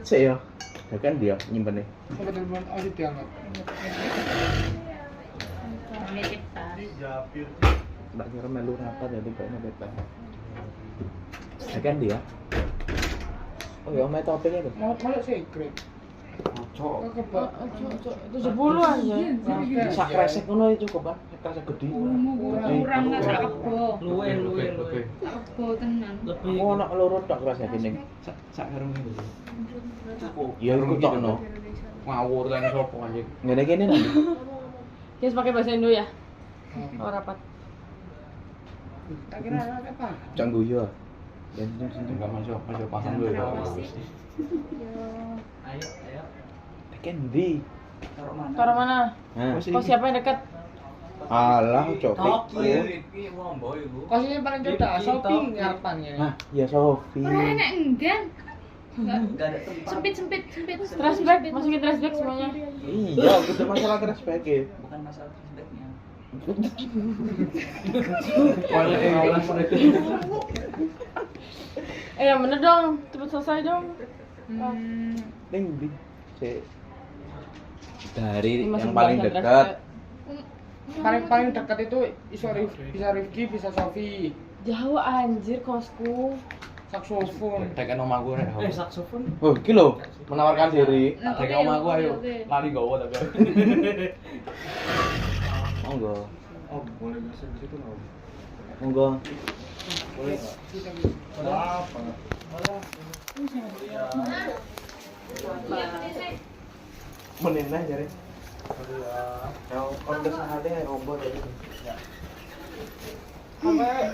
B: Sik yo. Ya kan dia nyimpen
D: sampai telepon audit diangkat.
B: Mbak kira melu rapat jadi kayaknya bebas. Ya kan dia. Oh ya, main topiknya tuh.
D: Mau secret.
E: Cok.
C: Kebak 70 aja.
B: Sak kresek ngono cukup kan? Kresek gede.
A: Kurang nggak tak kebo.
H: Luwe.
A: Tak kebo tenan.
H: Lebih.
B: Oh, nak loro tok kresek gini.
E: Sak karung iki lho. Cukup.
B: Ya iku tok no.
E: Ngawur lan sopo anjing.
B: Ngene kene nanti.
C: Guys pakai bahasa Indo ya. Oh rapat.
D: Tak kira apa?
B: Cak guyu. Dan
E: Enggak masuk pasang dulu ya.
H: Ayo.
B: Tekan ndi?
C: Taruh mana?
B: Nah,
C: Kok siapa yang dekat?
B: alah cok.
D: Kosnya paling cedak, shopping ngarepannya.
B: Nah, ya Sofi.
A: Ora enak enggan. Sempit.
C: Trash bag, masukin trash bag semuanya.
B: Iya, itu masalah trash bag ya.
H: Bukan masalah flashbacknya.
C: Yang bener dong, cepet selesai dong.
B: Ning ndi? Sik. Dari
C: Ini masih
B: yang paling
C: pembahasan
B: dekat.
D: Paling dekat itu bisa Rifki, bisa Sofi.
C: Jauh anjir kosku.
D: Saksofon.
E: Tekan omah gue rek.
H: Saksofon.
B: Oh, iki lho, menawarkan diri.
E: Tekan omah gue ayo. Lari gowo tapi.
B: Monggo.
E: Oh, boleh bisa di situ loh.
B: Monggo.
E: Boleh enggak?
B: Menenah jare. Ya, kontes ade ombor iki.
D: Sampai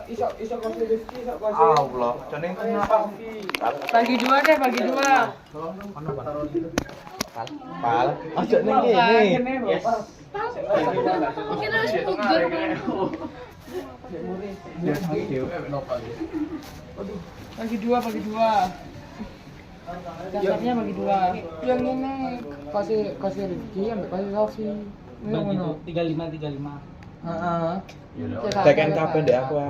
D: iso kosi Rifki, iso kosi.
B: Allah, jeneng kenapa?
C: Bagi dua deh, bagi dua.
B: Pal. Ojo ning kene.
D: Yes.
A: Mungkin harus puger.
C: Bagi dua. Dasarnya bagi dua.
D: Yang ini kosi Rifki, ambil kosi Sofi.
H: Begitu 35.
D: Heeh.
B: Tekan kabeh ndek aku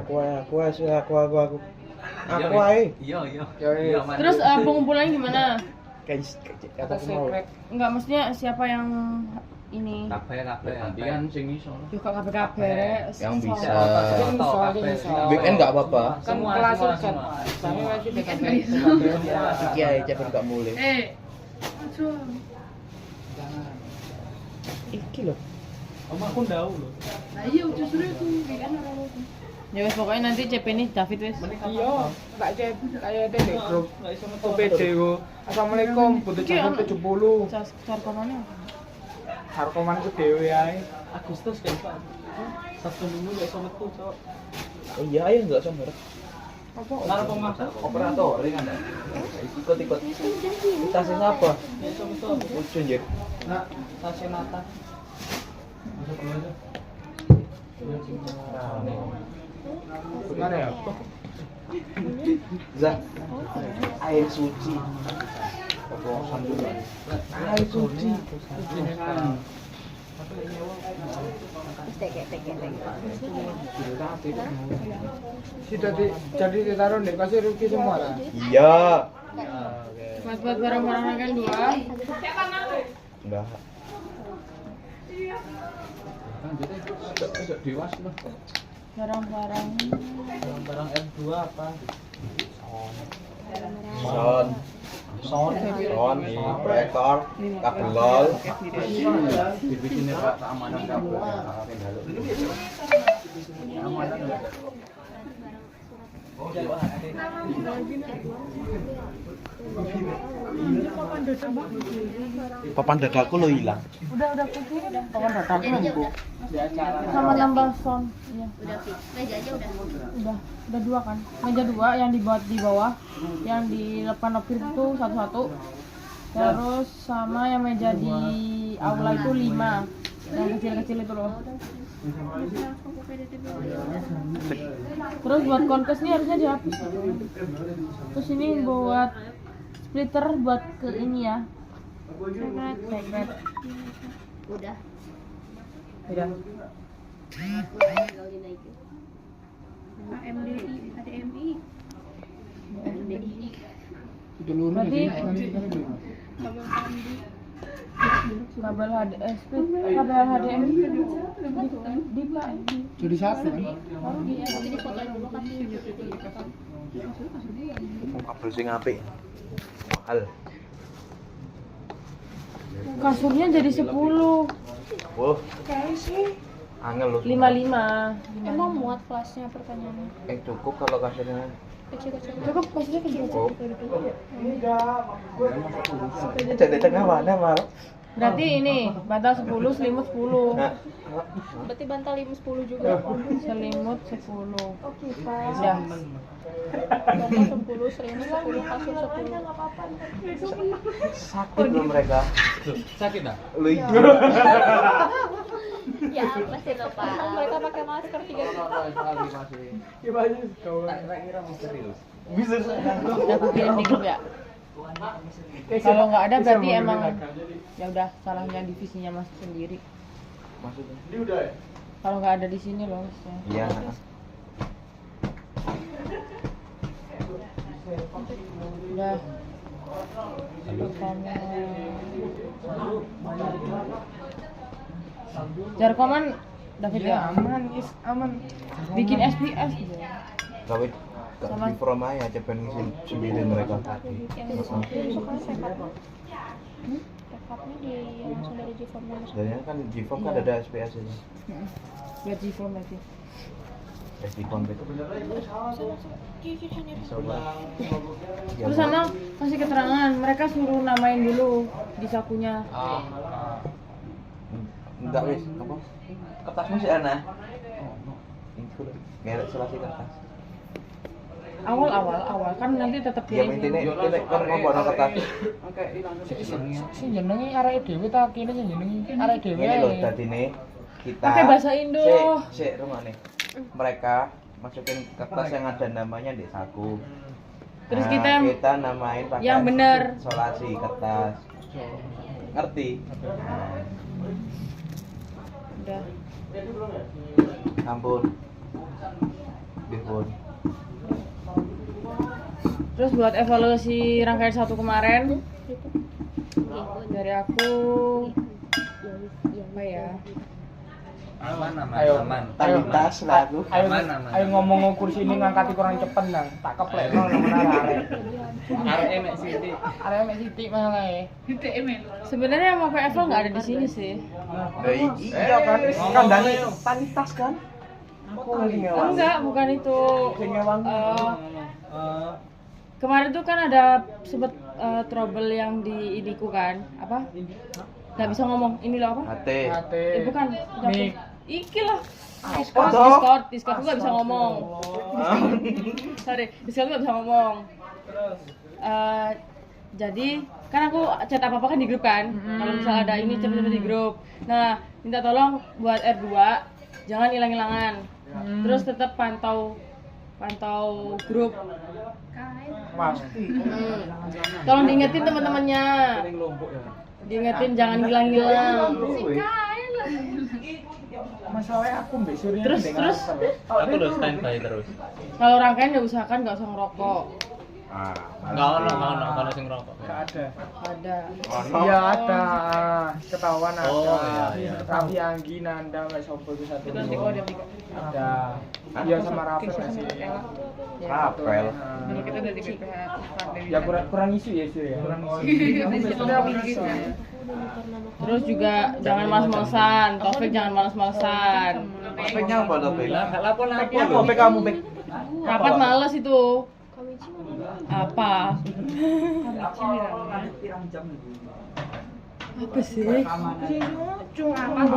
B: ae.
H: Iya.
C: Terus pengumpulannya gimana?
B: Guys,
D: Kata
B: kata mau.
D: secret.
C: Enggak, maksudnya siapa yang ini?
H: Kabeh.
E: Gantian sing iso.
C: Juga kabeh.
B: Yang bisa.
D: Bisa.
B: Weekend enggak apa-apa.
D: Kan
H: Semua,
D: kelas
H: semua,
D: kan.
H: semua.
D: Kami masih DKP.
B: Iki ae cepet enggak mulai.
A: Aduh.
B: Iki lho.
H: Omahku ndau lho.
A: Lah iya justru itu kan orang
C: Ya wes pokoknya nanti CP ini David wes.
D: Iya, tak cek kayak ada di grup. OPD ku. Assalamualaikum, butuh jam 70.
C: Cara komannya.
D: Harkoman ku dhewe ae.
H: Agustus kan Pak. Sabtu Minggu gak iso metu, Cok.
B: Oh iya, ayo enggak sama.
H: Ngarep omahku.
B: Operator kan. Ikut. Tasnya apa?
H: Ya iso metu.
B: Lucu anjir.
H: Nah, stasiun Nata.
D: Gimana ya?
B: Zah. Air suci. Oplosan juga. Air suci.
D: Jadi ditaruh di kasih Rifki semua lah.
B: Iya.
C: Buat barang-barang kan dua.
B: Enggak.
E: Dewas lah.
C: Barang-barang.
H: Barang F2 apa?
B: Son, proyektor, kabel lol.
E: Dibikinnya Pak keamanan kabel.
B: Papan dadaku lo hilang.
C: Udah kumpul udah. Papan datang.
G: Jadi udah.
C: Sama nambah sound. Iya.
G: Udah fix. Mejanya udah.
C: Udah dua kan. Meja dua yang dibuat di bawah, yang di depan opir itu satu-satu. Terus sama yang meja di aula itu 5. Yang kecil-kecil itu loh. Terus buat konkes ini harusnya dihapus. Terus ini buat splitter buat ke ini ya. Secret.
G: Udah.
C: Udah.
G: Tinggal dinaikin.
A: HDMI.
C: Berarti kabel HDMI di Pak.
D: Jadi satu kan?
G: Tapi di fotoin dulu kan.
B: Kabel sing apik. Mahal.
C: Kasurnya jadi 10.
B: Wah, angel lu.
C: 55.
A: Emang muat kelasnya pertanyaannya?
B: Cukup kalau kasurnya.
A: Kecil-kecil.
C: Cukup kasurnya kecil.
B: Cukup. Jadi tengah mana mal?
C: Berarti ini bantal 10, selimut 10.
B: Nah,
A: Berarti bantal 10 juga.
C: Selimut 10.
A: Oke, Pak.
C: Udah.
A: Bantal 10, selimut 10, kasur 10.
B: sakit belum mereka?
H: Sakit dah.
B: Lu iya.
G: Ya apa sih lo, Pak?
A: Mereka pakai masker 3
B: Bisa.
C: Udah aku kirim di grup ya. Kalau nggak ada berarti emang ya udah salahnya divisinya Mas sendiri.
B: Maksudnya?
C: Kalau nggak ada di sini loh.
B: Iya.
C: Udah. Jarkoman David ya.
D: Aman, aman.
C: Bikin SPS gitu.
B: Tapi
C: Sama-
B: di from aja cepen ngisi sendiri mereka.
A: yang suka sekap. Sekapnya di langsung dari G-Form langsung.
B: Jadinya kan G-Form kan ada SPS ini.
C: Buat G-Form berarti.
B: G-Form itu.
C: Terus sama kasih keterangan, mereka suruh namain dulu di sakunya.
B: Enggak wis, apa? Kertasmu sih ana. Itu ngerek selasi kertas.
C: Awal kan nanti tetap
B: Ya intine kita kan ngomong kertas.
D: Sing jenenge arek dhewe ta kene sing jenenge arek dhewe.
B: Ini loh dadine kita
C: Pakai bahasa Indo.
B: Sik rungokne. Mereka masukin kertas yang ada namanya di saku.
C: Terus
B: Nah, kita namain pakai
C: yang bener.
B: solasi kertas. Ngerti?
C: Udah.
B: Ampun. Dipun.
C: Terus buat evaluasi rangkaian 1 kemarin dari aku apa ya?
H: Aman,
D: Ayo.
H: aman.
B: Talitas lah aku.
D: Ayo,
H: Aman, aman.
D: ayo ngomong kursi ini ngangkati kurang cepet nang. Tak keplekno nang arek.
H: Arek emek sithik.
D: Arek mek sithik malah e.
C: Sebenarnya yang mau ke eval nggak ada di sini sih.
B: Iya kan, kandangnya talitas kan? Aku lagi ngewang.
C: Enggak, bukan itu.
B: Lagi ngewang.
C: Kemarin tuh kan ada sempet trouble yang di iniku kan, apa? Nggak bisa ngomong. Ini loh apa?
B: Hati.
C: Bukan.
D: Mik.
C: Iki lah.
B: Discord.
C: Discord tuh nggak bisa ngomong. Sorry, Discord tuh nggak bisa ngomong. Jadi kan aku chat apa kan di grup kan. Kalau misalnya ada ini cepet-cepet di grup. Nah, minta tolong buat R2 jangan hilang-hilangan. Terus tetap pantau grup.
D: Pasti.
C: Tolong diingetin teman-temannya. Diingetin jangan hilang-hilang.
D: Masalahnya aku mbek Surya
C: Terus
H: Aku udah standby terus.
C: kalau rangkaian ya usahakan nggak usah ngerokok.
H: Enggak ono sing rokok.
D: enggak ada.
C: Ada.
D: Iya ada. Ketahuan ada.
H: Oh, iya.
D: Raffi Anggi Nanda mek sopo itu satu.
C: Itu nanti kalau ada tiga.
D: Ada. Iya sama Rafael masih.
B: Rapel.
C: Dulu kita udah di PPH.
D: Ya kurang isu ya Sur ya. Kurang isu.
C: Terus juga jangan malas-malasan. Taufik jangan malas-malasan.
B: Topiknya apa topik?
H: Enggak lapor
B: Topiknya apa? Topik kamu, Bek?
C: Rapat males itu. Apa? Apa sih?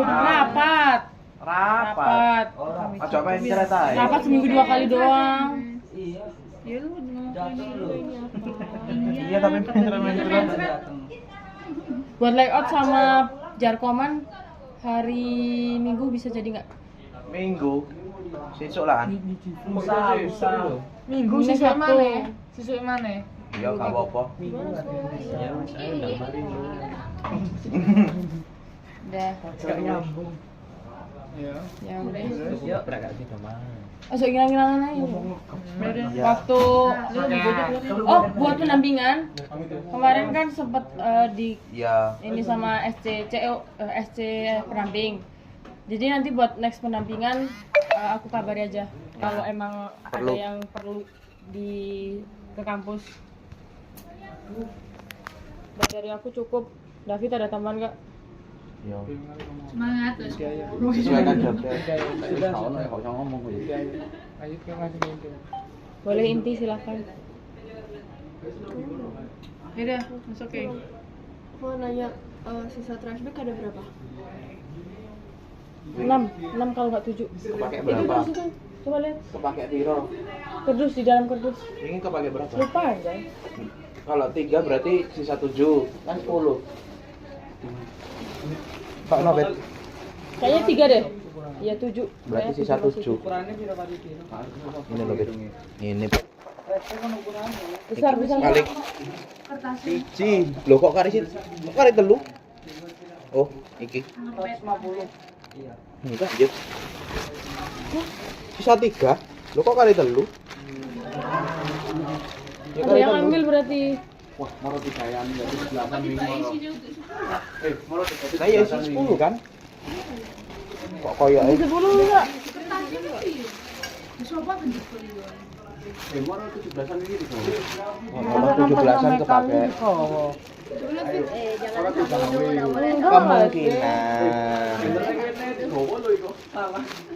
C: Rapat.
B: Rapat. Aja apa yang ceritain?
C: Rapat seminggu 2 kali doang.
B: Iya, tapi
C: Buat layout sama jarkoman hari Minggu bisa jadi nggak?
B: Minggu. Sesuk lah kan.
D: Lusa. Minggu
C: Ini
D: sesuk
C: Sabtu.
D: mana? Sesuk mana?
B: Iya, gak apa-apa.
H: Ya, saya enggak mari.
C: Udah.
D: Gak nyambung. Ya.
C: Ya udah.
H: Ya, berangkat tidak mah.
C: Masuk ngilang-ngilangan aja.
B: Iya.
C: Waktu buat pendampingan kemarin kan sempet di
B: Iya.
C: ini sama SC pendamping. Jadi nanti buat next pendampingan aku kabari aja kalau emang ada
B: Perlu.
C: yang perlu ke kampus. Dari aku cukup David ada tambahan nggak?
B: Yo.
A: Semangat terus.
B: Sesuaikan job desk.
E: Kalau nggak usah ngomong kok.
D: Ayo kita langsung inti.
C: Boleh inti silakan.
A: Ya udah, masuk oke.
F: Mau nanya sisa trashback ada berapa?
C: 6 kalau nggak 7.
B: Kepake
C: Itu
B: berapa?
C: terus itu. Coba lihat.
B: Kepake piro?
C: Kerdus di dalam kerdus.
B: Ini kepake berapa?
C: Lupa aja.
B: Kalau 3 berarti sisa 7, kan 10. Pak Nobet,
C: Kayaknya 3 deh. Iya 7.
B: berarti sisa 7.
H: Ukurannya berapa di kilo?
B: Ini loh, Bet. Ini
C: Besar.
B: kali siji. Loh kok kari sih? Kok kari telu? Oh, iki.
H: 150. Iya.
B: Enggak, Jet. Sisa 3. Loh kok kari telu? Ya,
C: Ada
B: kari
C: yang
B: telu.
C: ambil berarti.
E: Wah, mau digayan dari 8 minggu. Mau
B: Nah, ya isi 10 kan? Kok koyo
C: Di 10 enggak?
E: mau 17-an ini di bawah.
B: Nomor 17-an kepake.
E: Oh.
G: Jangan sampai udah
B: Kemungkinan.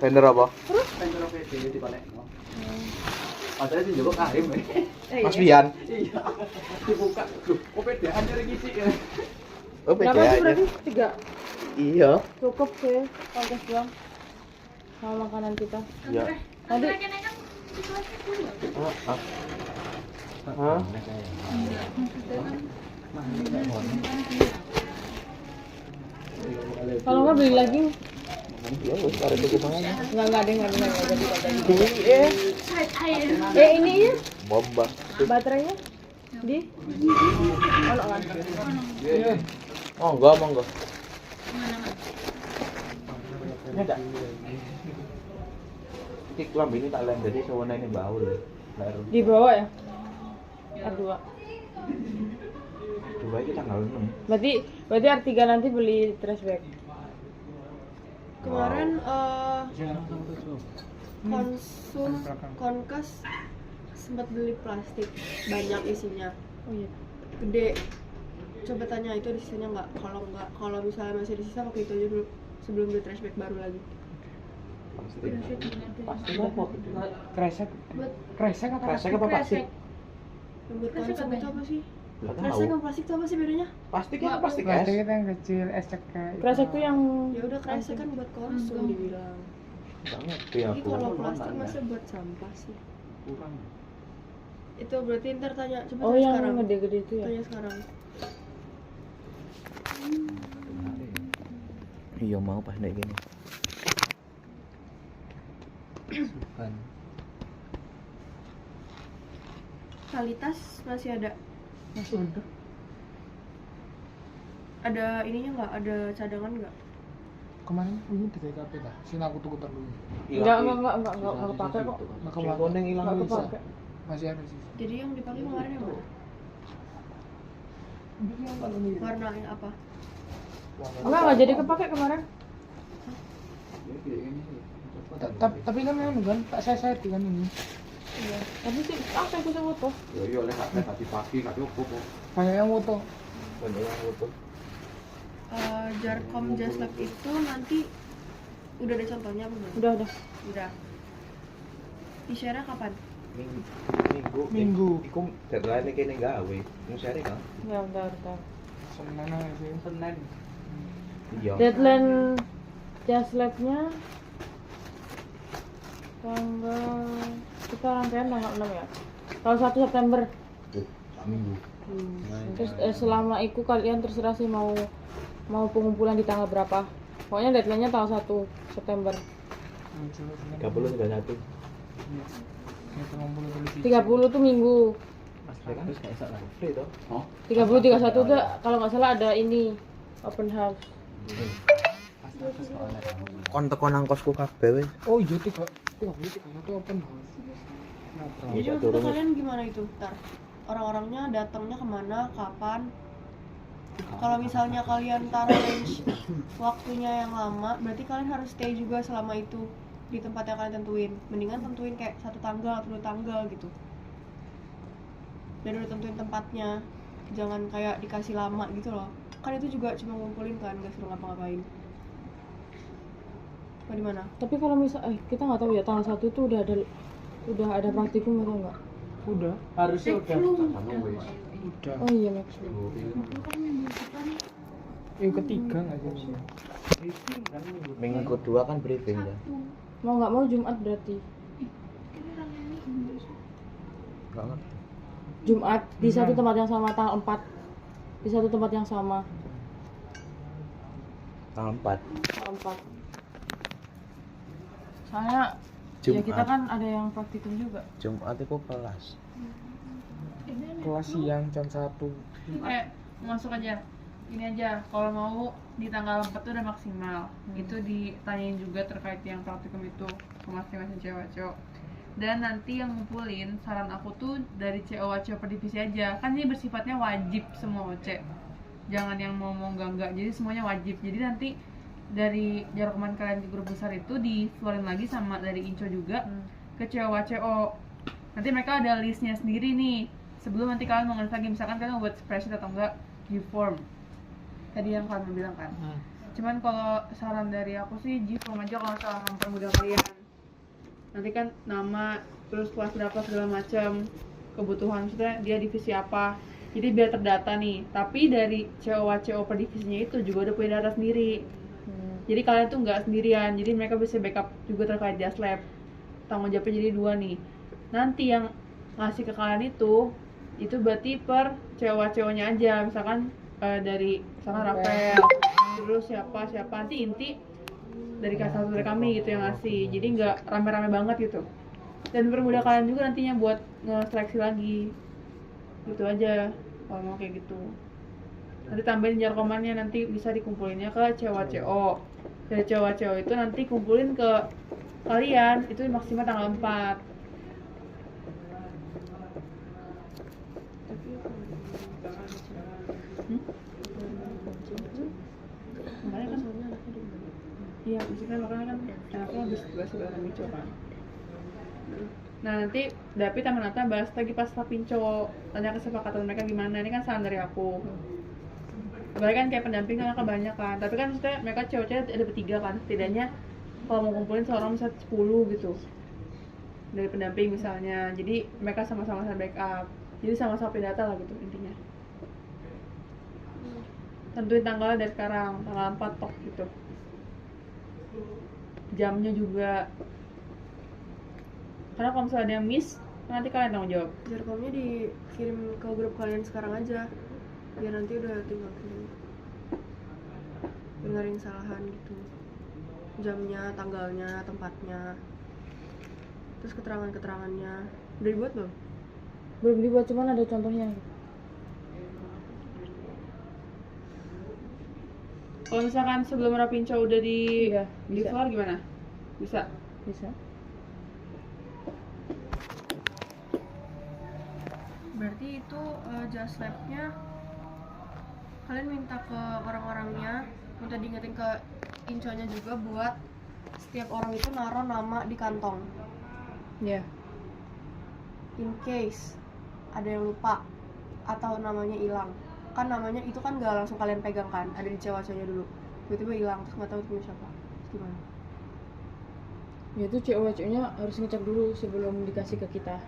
B: Vendor apa?
E: Padahal sih juga karim.
B: Mas Bian.
E: Iya. Dibuka. Loh, kok bedaan dari gisi ya?
B: Oh, beda
C: Berapa sih
B: aja.
C: berarti? 3.
B: Iya.
C: Cukup sih. Ongkos doang. Sama makanan kita.
B: Iya.
C: Tadi
B: Ah. Hah?
C: kalau nggak beli lagi.
B: Ya wis kare tuku mangan.
C: Enggak ada enggak jadi.
B: Duwi
C: Ini ya
B: bomba.
C: baterainya di ono kan.
B: Monggo, monggo. Ini ada. Iki klambi ini tak lem jadi sewenang ini bau lho. Baru.
C: Di bawah ya. R2.
B: Coba iki tanggal 6.
C: Berarti R3 nanti beli trash bag.
F: Kemarin Konkes sempat beli plastik banyak isinya,
C: Oh iya.
F: gede. Coba tanya itu ada sisanya nggak? Kalau misalnya masih ada sisa pakai itu aja dulu sebelum beli trash bag baru lagi.
B: Pasti apa?
D: Kresek.
F: Buat
D: Kresek apa?
B: Kresek apa plastik?
F: buat konsep itu apa sih?
B: Enggak
F: Kresek
B: tahu.
F: sama plastik itu apa sih bedanya?
B: Plastik itu plastik
D: Plastik
B: es.
D: itu yang kecil, es cekai.
C: Kresek tuh yang
F: Ya udah kresek kan buat konsum dibilang.
B: Enggak ngerti
F: Jadi
B: aku.
F: kalau plastik masa buat sampah sih?
E: Kurang.
F: Itu berarti ntar tanya, coba
C: oh
F: tanya
C: yang
F: sekarang.
C: gede-gede itu ya.
F: Tanya sekarang.
B: Iya mau pas nek gini.
F: Kualitas masih ada.
D: Masih ada.
F: Ada ininya nggak? Ada cadangan nggak?
D: Kemarin ini di TKP dah. Sini aku tunggu dulu.
C: Enggak kepake kok.
D: Nah,
B: Sing
D: kemarin
B: kuning ilang
C: Enggak
B: bisa.
C: kepake.
D: masih ada sih.
F: Jadi yang dipakai kemarin yang mana? Warna yang apa?
C: Enggak jadi kepake kemarin.
D: Tapi kan yang kan tak saya kan ini.
C: Iya. Tapi sih apa yang bisa foto?
E: Ya iya oleh tadi pagi gak cukup kok.
D: Banyak yang foto.
B: Banyak yang foto.
F: Jarkom Just Lab itu nanti udah ada contohnya apa belum?
C: Udah.
F: Udah. Di-share kapan?
B: Minggu. Iku deadline kene gawe. Mau share kan?
C: Ya bentar.
D: Senin aja sih.
H: Senin.
B: Iya.
C: Deadline Just Lab-nya tanggal kita rangkaian tanggal 6 ya. Tanggal 1 September.
B: Minggu.
C: Terus selama itu kalian terserah sih mau pengumpulan di tanggal berapa. Pokoknya deadline-nya tanggal 1 September.
B: 30 31.
C: 30 tuh minggu.
B: Terus kayak sak free toh.
C: 30 31 tuh kalau nggak salah ada ini open house.
B: Kon teko nang kosku kabeh wis.
D: Oh iya tiga itu open house.
F: Jadi menurut kalian gimana itu? Ntar orang-orangnya datangnya kemana, kapan? Kalau misalnya kalian taruh range waktunya yang lama, berarti kalian harus stay juga selama itu di tempat yang kalian tentuin. Mendingan tentuin kayak 1 tanggal atau 2 tanggal gitu. Dan udah tentuin tempatnya, jangan kayak dikasih lama gitu loh. kan itu juga cuma ngumpulin kan, nggak suruh ngapa-ngapain. Apa di mana?
C: Tapi kalau misal kita nggak tahu ya tanggal 1 tuh udah ada praktikum atau enggak?
D: Udah,
H: Harusnya udah.
D: udah.
C: Oh iya Max.
D: Yang ketiga nggak sih?
B: Minggu kedua kan briefing ya.
C: Mau nggak mau Jumat berarti.
B: Enggak ngerti.
C: Jumat di satu tempat yang sama tanggal 4. Di satu tempat yang sama
B: Tanggal 4.
C: tanggal 4. Soalnya ya
B: Jumat.
C: kita kan ada yang praktikum juga.
B: Jumat itu kelas.
D: Kelas siang jam 1.
A: Masuk aja. Ini aja, kalau mau di tanggal 4 tuh udah maksimal. Itu ditanyain juga terkait yang praktikum itu ke masing-masing cewek-cewek. Dan nanti yang ngumpulin, saran aku tuh dari CO-CO per divisi aja. Kan ini bersifatnya wajib semua OC. Jangan yang mau enggak, jadi semuanya wajib. Jadi nanti dari jarokoman kalian di grup besar itu diflorin lagi sama dari Inco juga ke CO. Nanti mereka ada listnya sendiri nih. Sebelum nanti kalian mau ngelis lagi, misalkan kalian mau buat spreadsheet atau enggak di form. Tadi yang kalian bilang kan. Cuman kalau saran dari aku sih di form aja kalau salah mempermudah kalian. Nanti kan nama, terus kelas berapa segala macam, kebutuhan maksudnya dia divisi apa. Jadi biar terdata nih. Tapi dari CO per divisinya itu juga udah punya data sendiri. Jadi kalian tuh nggak sendirian. Jadi mereka bisa backup juga terkait just lab. Tanggung jawabnya jadi 2 nih. Nanti yang ngasih ke kalian itu berarti per CO-nya aja. Misalkan dari misalkan Rafael, terus siapa nanti inti dari salah satu dari kami gitu yang ngasih. Jadi nggak rame-rame banget gitu. Dan permudah kalian juga nantinya buat nge-seleksi lagi. Gitu aja kalau mau kayak gitu. Nanti tambahin jarkomannya, nanti bisa dikumpulinnya ke CO. Dari CO itu nanti kumpulin ke kalian, itu maksimal tanggal 4. Makanya kan iya, maksudnya makanya kan anaknya habis tugas segala Pinco kan. Nah nanti Dapi sama Nata bahas lagi pas Pinco, tanya kesepakatan mereka gimana. Ini kan saran dari aku. Sebenarnya kan kayak pendamping kan mereka banyak kan, tapi kan maksudnya mereka cewek-cewek ada bertiga kan, setidaknya kalau mau kumpulin seorang bisa 10 gitu dari pendamping misalnya. Jadi mereka sama-sama backup, jadi sama-sama punya data lah gitu intinya. Tentuin tanggalnya dari sekarang, tanggal 4 tok gitu. Jamnya juga, karena kalau misalnya ada yang miss, nanti kalian tanggung jawab.
F: Jarkomnya dikirim ke grup kalian sekarang aja, biar nanti udah tinggal kirim. Biar nggak ada yang salahan gitu. Jamnya, tanggalnya, tempatnya, terus keterangannya. Udah dibuat belum?
C: Belum dibuat, cuman ada contohnya.
A: Kalau misalkan sebelum Rapinco udah di
C: Iya, bisa.
A: floor gimana? Bisa.
F: Berarti itu just lab-nya kalian minta ke orang-orangnya, minta diingetin ke inconya juga buat setiap orang itu naruh nama di kantong.
C: Ya.
F: In case ada yang lupa atau namanya hilang, kan namanya itu kan gak langsung kalian pegang kan, ada di cewek-ceweknya dulu, tiba-tiba hilang terus nggak tahu itu punya siapa. Terus gimana?
C: Ya itu CO-nya harus ngecek dulu sebelum dikasih ke kita.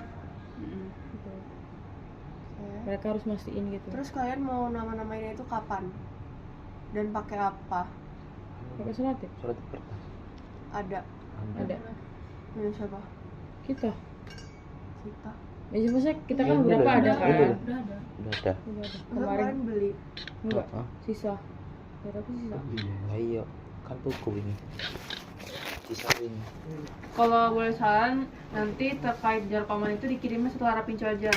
C: Gitu. Mereka harus mastiin gitu.
F: Terus kalian mau nama-namainnya itu kapan dan pakai apa?
C: Pakai surat ya?
B: Surat kertas.
F: Ada
C: Ada.
F: punya siapa?
C: Kita.
F: Kita.
C: Ya maksudnya kita kan
B: Ini
C: berapa
B: udah
C: ada
B: ada.
C: kan?
B: Ini
F: Udah ada.
B: Udah ada.
C: Udah ada.
F: Enggak,
C: Kemarin
F: kalian beli.
C: enggak.
B: Hah?
C: Sisa. Ya tapi sisa.
B: Ya iya, kan tuku ini. Sisa ini.
A: Kalau boleh saran, nanti terkait jarkoman itu dikirimnya setelah Rapinco aja.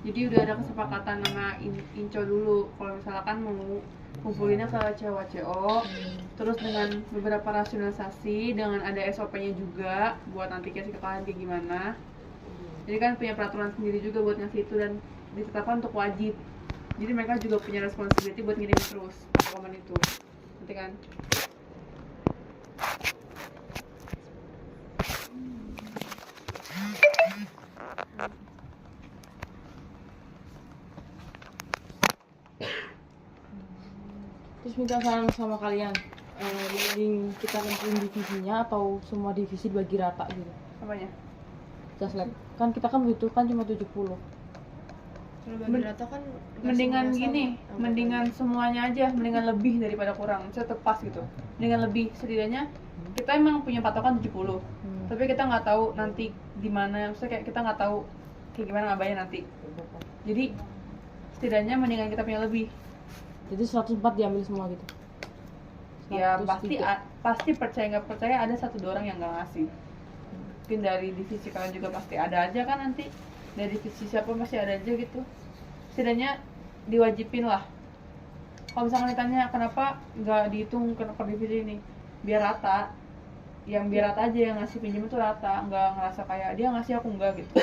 A: Jadi udah ada kesepakatan sama Inco dulu. Kalau misalkan mau kumpulinnya ke CO, terus dengan beberapa rasionalisasi, dengan ada SOP-nya juga buat nanti kasih ke kalian kayak gimana. Jadi kan punya peraturan sendiri juga buat ngasih itu dan ditetapkan untuk wajib. Jadi mereka juga punya responsibility buat ngirim terus komen itu. Nanti kan.
C: minta saran sama kalian. Mending kita nentuin divisinya atau semua divisi dibagi rata gitu.
A: Apanya?
C: Just lab. Kan kita kan butuhkan cuma 70.
F: Kalau bagi rata kan nggak
A: Mendingan
F: semuanya
A: gini,
F: sama.
A: mendingan semuanya aja, mendingan lebih daripada kurang. Bisa tepas gitu. Mendingan lebih, setidaknya kita emang punya patokan 70. Tapi kita nggak tahu nanti gimana, maksudnya kayak kita nggak tahu kayak gimana ngabaynya nanti. Jadi setidaknya mendingan kita punya lebih.
C: Jadi 104 diambil semua gitu.
A: Ya
C: 103.
A: pasti percaya nggak percaya ada 1-2 orang yang nggak ngasih. Mungkin dari divisi kalian juga pasti ada aja kan nanti. Dari divisi siapa pasti ada aja gitu. Setidaknya diwajibin lah. Kalau misalkan ditanya kenapa nggak dihitung per divisi ini, biar rata. Yang biar rata aja yang ngasih pinjam itu rata, nggak ngerasa kayak dia ngasih aku enggak gitu.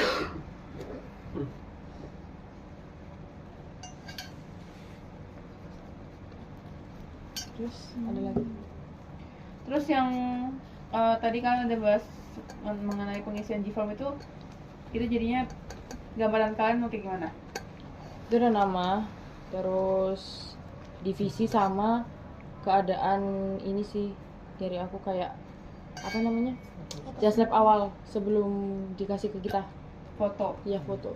C: Terus ada lagi.
A: Terus yang tadi kan ada bahas mengenai pengisian G-form itu jadinya gambaran kalian mau kayak gimana?
C: Itu ada nama, terus divisi sama keadaan ini sih dari aku kayak apa namanya? Just lab awal sebelum dikasih ke kita.
A: Foto.
C: Iya, foto.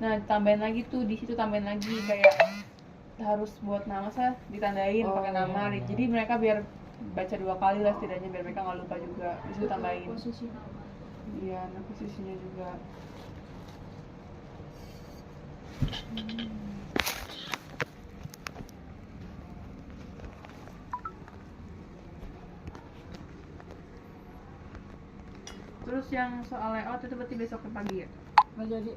A: Nah, tambahin lagi tuh di situ tambahin lagi kayak harus buat nama saya ditandain pakai nama. Jadi mereka biar baca 2 kali lah setidaknya biar mereka nggak lupa juga. Di situ tambahin.
C: Posisi.
A: Iya, nah posisinya juga. Terus yang soal layout itu berarti besok ke pagi ya?
C: Nggak jadi.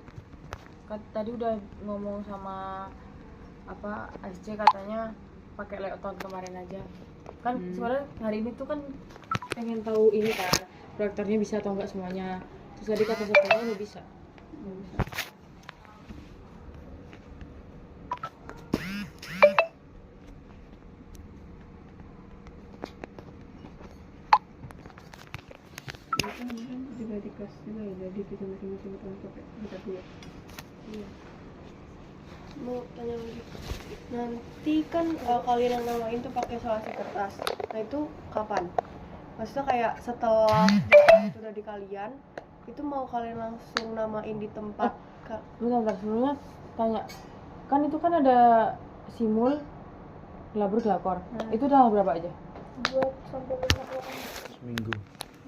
C: Tadi udah ngomong sama apa SC katanya pakai layout tahun kemarin aja. Kan sebenarnya hari ini tuh kan pengen tahu ini kan proyektornya bisa atau enggak semuanya. Terus tadi kata semuanya nggak bisa.
A: Juga di kelas juga ya, jadi bisa masing-masing untuk kita dua.
F: Iya. Mau tanya lagi. Nanti kan kalian yang namain tuh pakai solasi kertas. Nah itu kapan? Maksudnya kayak setelah itu udah di kalian, itu mau kalian langsung namain di tempat
C: Bentar, sebelumnya tanya. Kan itu kan ada simul, gelabur, gelapor. Itu tanggal berapa aja?
I: 2 sampai 5 pokoknya.
B: Seminggu.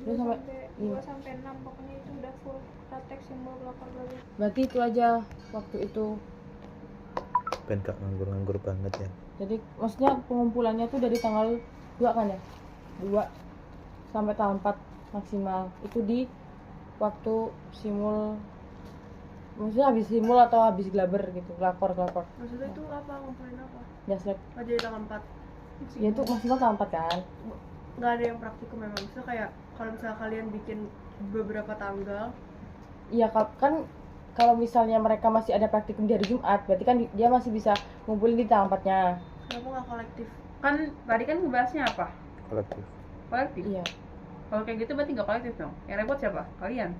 C: 2 sampai
I: 2 sampai 6 pokoknya itu udah full praktek simbol belakang dulu.
C: Berarti itu aja waktu itu.
B: Ben gak nganggur-nganggur banget ya.
C: Jadi maksudnya pengumpulannya tuh dari tanggal 2 kan ya? 2 sampai tanggal 4 maksimal. Itu di waktu simul, maksudnya habis simul atau habis glaber gitu, lapor.
F: Maksudnya itu apa? Ngumpulin apa?
C: Just lab.
F: Oh jadi tanggal 4?
C: Ya itu maksimal tanggal 4 kan?
F: Nggak ada yang praktikum memang. Maksudnya kayak kalau misalnya kalian bikin beberapa tanggal,
C: Iya kan kalau misalnya mereka masih ada praktikum di hari Jumat, berarti kan dia masih bisa ngumpulin di tanggal 4-nya.
F: kenapa nggak kolektif?
A: Kan tadi kan ngebahasnya apa?
B: Kolektif.
A: Kolektif.
C: Iya.
A: Kalau kayak gitu berarti nggak kolektif dong. Yang repot siapa? Kalian.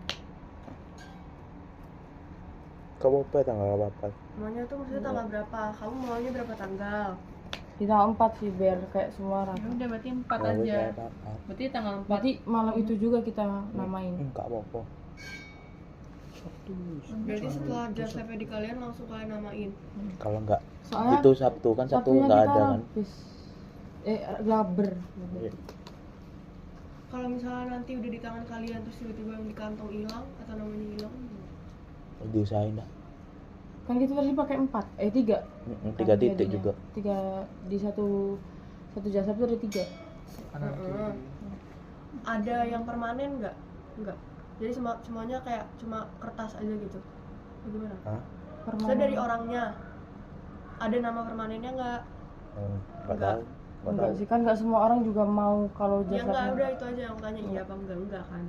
B: Kamu apa tanggal apa?
F: Maunya tuh maksudnya tanggal berapa? Kamu maunya berapa tanggal?
C: Di tanggal 4 sih biar kayak semua
A: Ya
C: rata.
A: udah berarti 4 aja. Berarti tanggal 4.
C: Berarti malam itu juga kita namain.
B: Enggak apa-apa.
F: Berarti setelah jasabnya di kalian langsung kalian namain.
B: Kalau enggak
C: Soalnya
B: itu Sabtu kan Sabtu
C: Sabtunya
B: enggak
C: kita
B: ada kan.
C: habis glaber.
B: Iya.
F: Kalau misalnya nanti udah di tangan kalian terus tiba-tiba yang di kantong hilang atau namanya hilang,
B: Diusahain dah.
C: Kan kita tadi pakai 4, 3.
B: 3 titik juga.
C: 3 di satu jasa itu ada 3.
F: ada yang permanen nggak? Nggak. Jadi semuanya kayak cuma kertas aja gitu. Bagaimana?
B: Hah?
F: Maksudnya dari orangnya ada nama permanennya nggak?
B: Enggak
F: Enggak.
B: tahu.
C: Enggak sih, kan nggak semua orang juga mau kalau
F: Ya nggak,
C: jasanya.
F: udah itu aja yang aku tanya, iya apa enggak kan?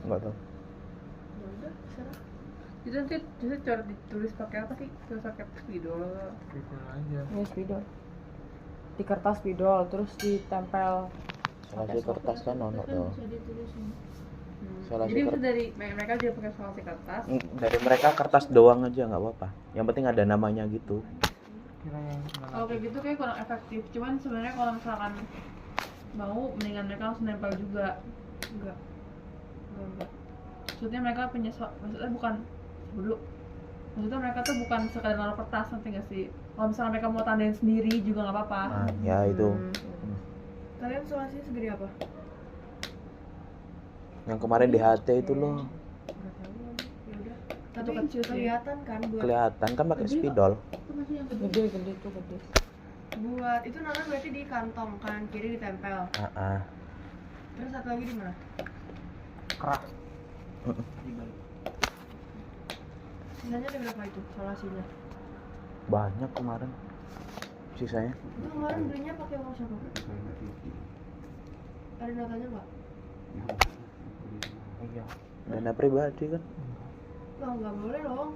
B: Enggak tahu.
F: Ya udah, serah.
A: Itu nanti cara ditulis pakai apa sih? Tulis pakai spidol.
D: Pikir aja.
C: Ya spidol. Di kertas spidol, terus ditempel.
B: Solasi kertas kan ono tuh.
I: Bisa ditulisin.
B: Solasi
A: Jadi itu
B: kertas.
A: dari mereka juga pakai solasi kertas.
B: Dari mereka kertas doang aja nggak apa-apa. Yang penting ada namanya gitu.
D: kira yang
A: Kalau kayak gitu kayak kurang efektif. Cuman sebenarnya kalau misalkan mau, mendingan mereka langsung nempel juga. Enggak. Maksudnya mereka maksudnya bukan dulu. Maksudnya mereka tuh bukan sekadar naruh kertas, nanti nggak sih? Kalau misalnya mereka mau tandain sendiri juga nggak apa-apa.
B: Ah, ya itu.
F: Kalian sulasinya segede apa?
B: Yang kemarin di HT itu loh.
F: Yaudah. Tapi kecil kelihatan kan buat
B: Kelihatan kan pakai spidol.
C: Gede tuh gede.
F: buat itu namanya berarti di kantong kanan kiri ditempel.
B: Ah.
F: Terus satu lagi di mana?
D: keras.
F: Sisanya ada berapa itu sulasinya?
B: Banyak kemarin sisanya.
F: Itu kemarin belinya pakai uang siapa? Ada notanya nggak?
B: Iya. Dana pribadi kan?
F: Nah, nggak boleh dong.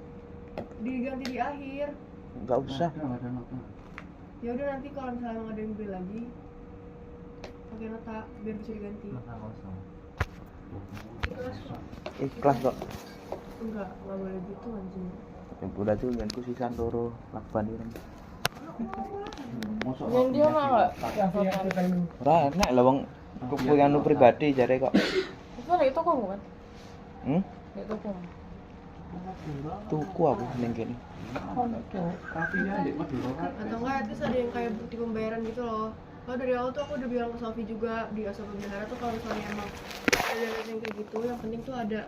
F: Diganti di akhir.
B: Nggak usah.
F: Ya udah nanti kalau misalnya emang ada yang beli lagi pakai nota biar bisa diganti.
B: Ikhlas kok.
F: Enggak boleh gitu anjing.
B: Ya udah tuh ganti sisan loro lakban ini.
C: Yang dia mah nggak?
B: Ora enak lah wong kepunyaan lu pribadi jare kok.
C: Itu dari toko bukan? Dari toko.
B: Tuku aku ning kene.
F: Atau enggak terus ada yang kayak bukti pembayaran gitu loh. Kalau dari awal tuh aku udah bilang ke Sofi juga di Asa Pembeliharaan tuh kalau misalnya emang ada yang kayak gitu, yang penting tuh ada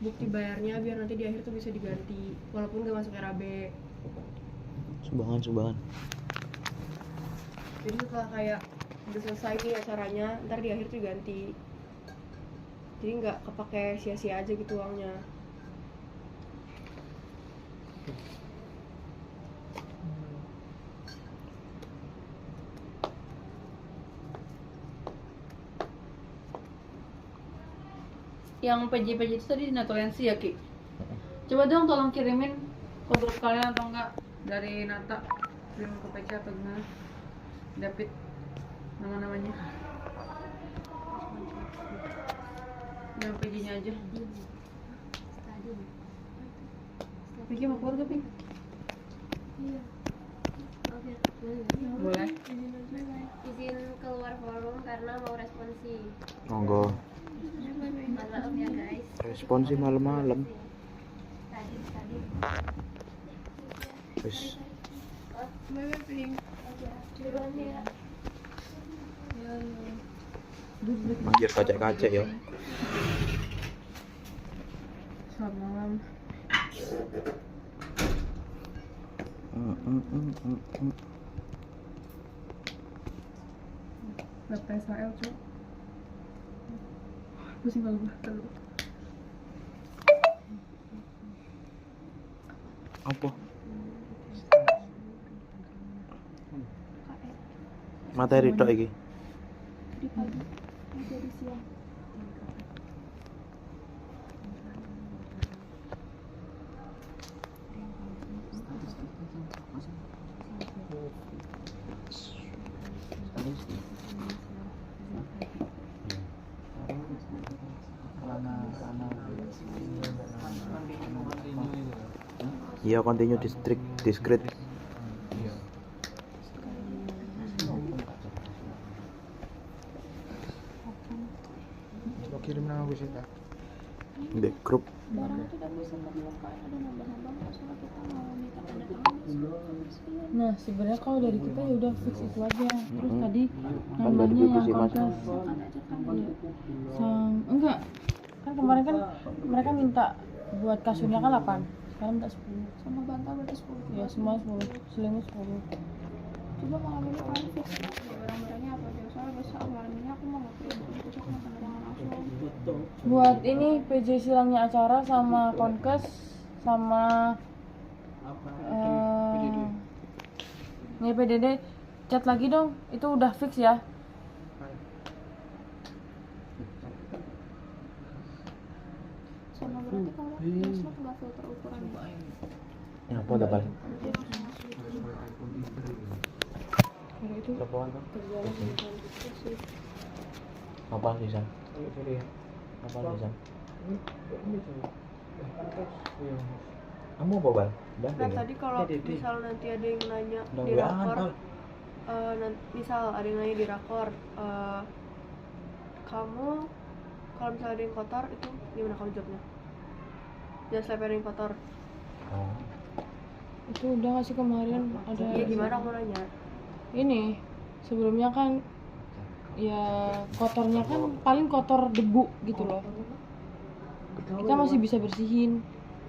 F: bukti bayarnya biar nanti di akhir tuh bisa diganti walaupun gak masuk RAB.
B: Sumbangan.
F: Jadi setelah kayak udah selesai nih acaranya, ntar di akhir tuh diganti. Jadi nggak kepake sia-sia aja gitu uangnya.
A: Yang PJ itu tadi Natolensi ya Ki? Coba dong tolong kirimin ke grup kalian atau enggak dari Nata, kirim ke PC atau gimana? David nama-namanya. Yang PJ-nya aja. Piki mau keluar gak Pik?
G: Iya. Oke,
A: Boleh.
G: izin keluar forum karena mau responsi.
B: Monggo.
G: Mohon maaf ya guys.
B: Responsi malam-malam.
G: Tadi.
B: Wis.
G: Duluan ya.
B: Anjir kacek-kacek ya.
A: Selamat malam. Bapak Israel cuy. Pusing kalau gue terlalu.
B: Apa? Materi tok iki.
I: Di pagi, dari siang.
B: Iya, continue discreet.
D: Coba kirim nama gue sih.
B: Di grup.
I: Barang itu udah bisa terbuka, ada nambah-nambah masalah kita mau minta tanda tangan.
C: Nah sebenarnya kalau dari kita ya udah fix itu aja. Terus tadi
B: Kan dari
C: namanya
B: divisi
C: yang
B: Mas.
C: enggak kan kemarin kan mereka minta buat kasurnya kan 8, sekarang minta 10.
I: Sama bantal berarti 10.
C: Ya semua 10, selimut 10.
I: Coba malam ini kalian fix ya barang-barangnya apa aja. Soalnya besok malam ini aku mau nge-print buku sama tanda tangan langsung.
C: Buat ini PJ silangnya acara sama konkes sama ya PDD chat lagi dong, itu udah fix ya.
I: Sama berarti kalau slot nggak filter ukuran.
B: Ya apa dah balik?
C: Kalau itu
B: Berapaan tuh? Apa sih San? Apa sih San? Kamu apa Bang?
F: Nah tadi kalau misal nanti ada yang nanya di rakor, misal ada yang nanya di rakor, kamu kalau misalnya ada yang kotor itu gimana kamu jawabnya? Jangan sampai ada yang kotor.
B: Oh.
C: Itu udah nggak sih kemarin ada.
F: Ya gimana aku nanya?
C: Ini sebelumnya kan ya kotornya kan paling kotor debu gitu loh. Kita masih bisa bersihin.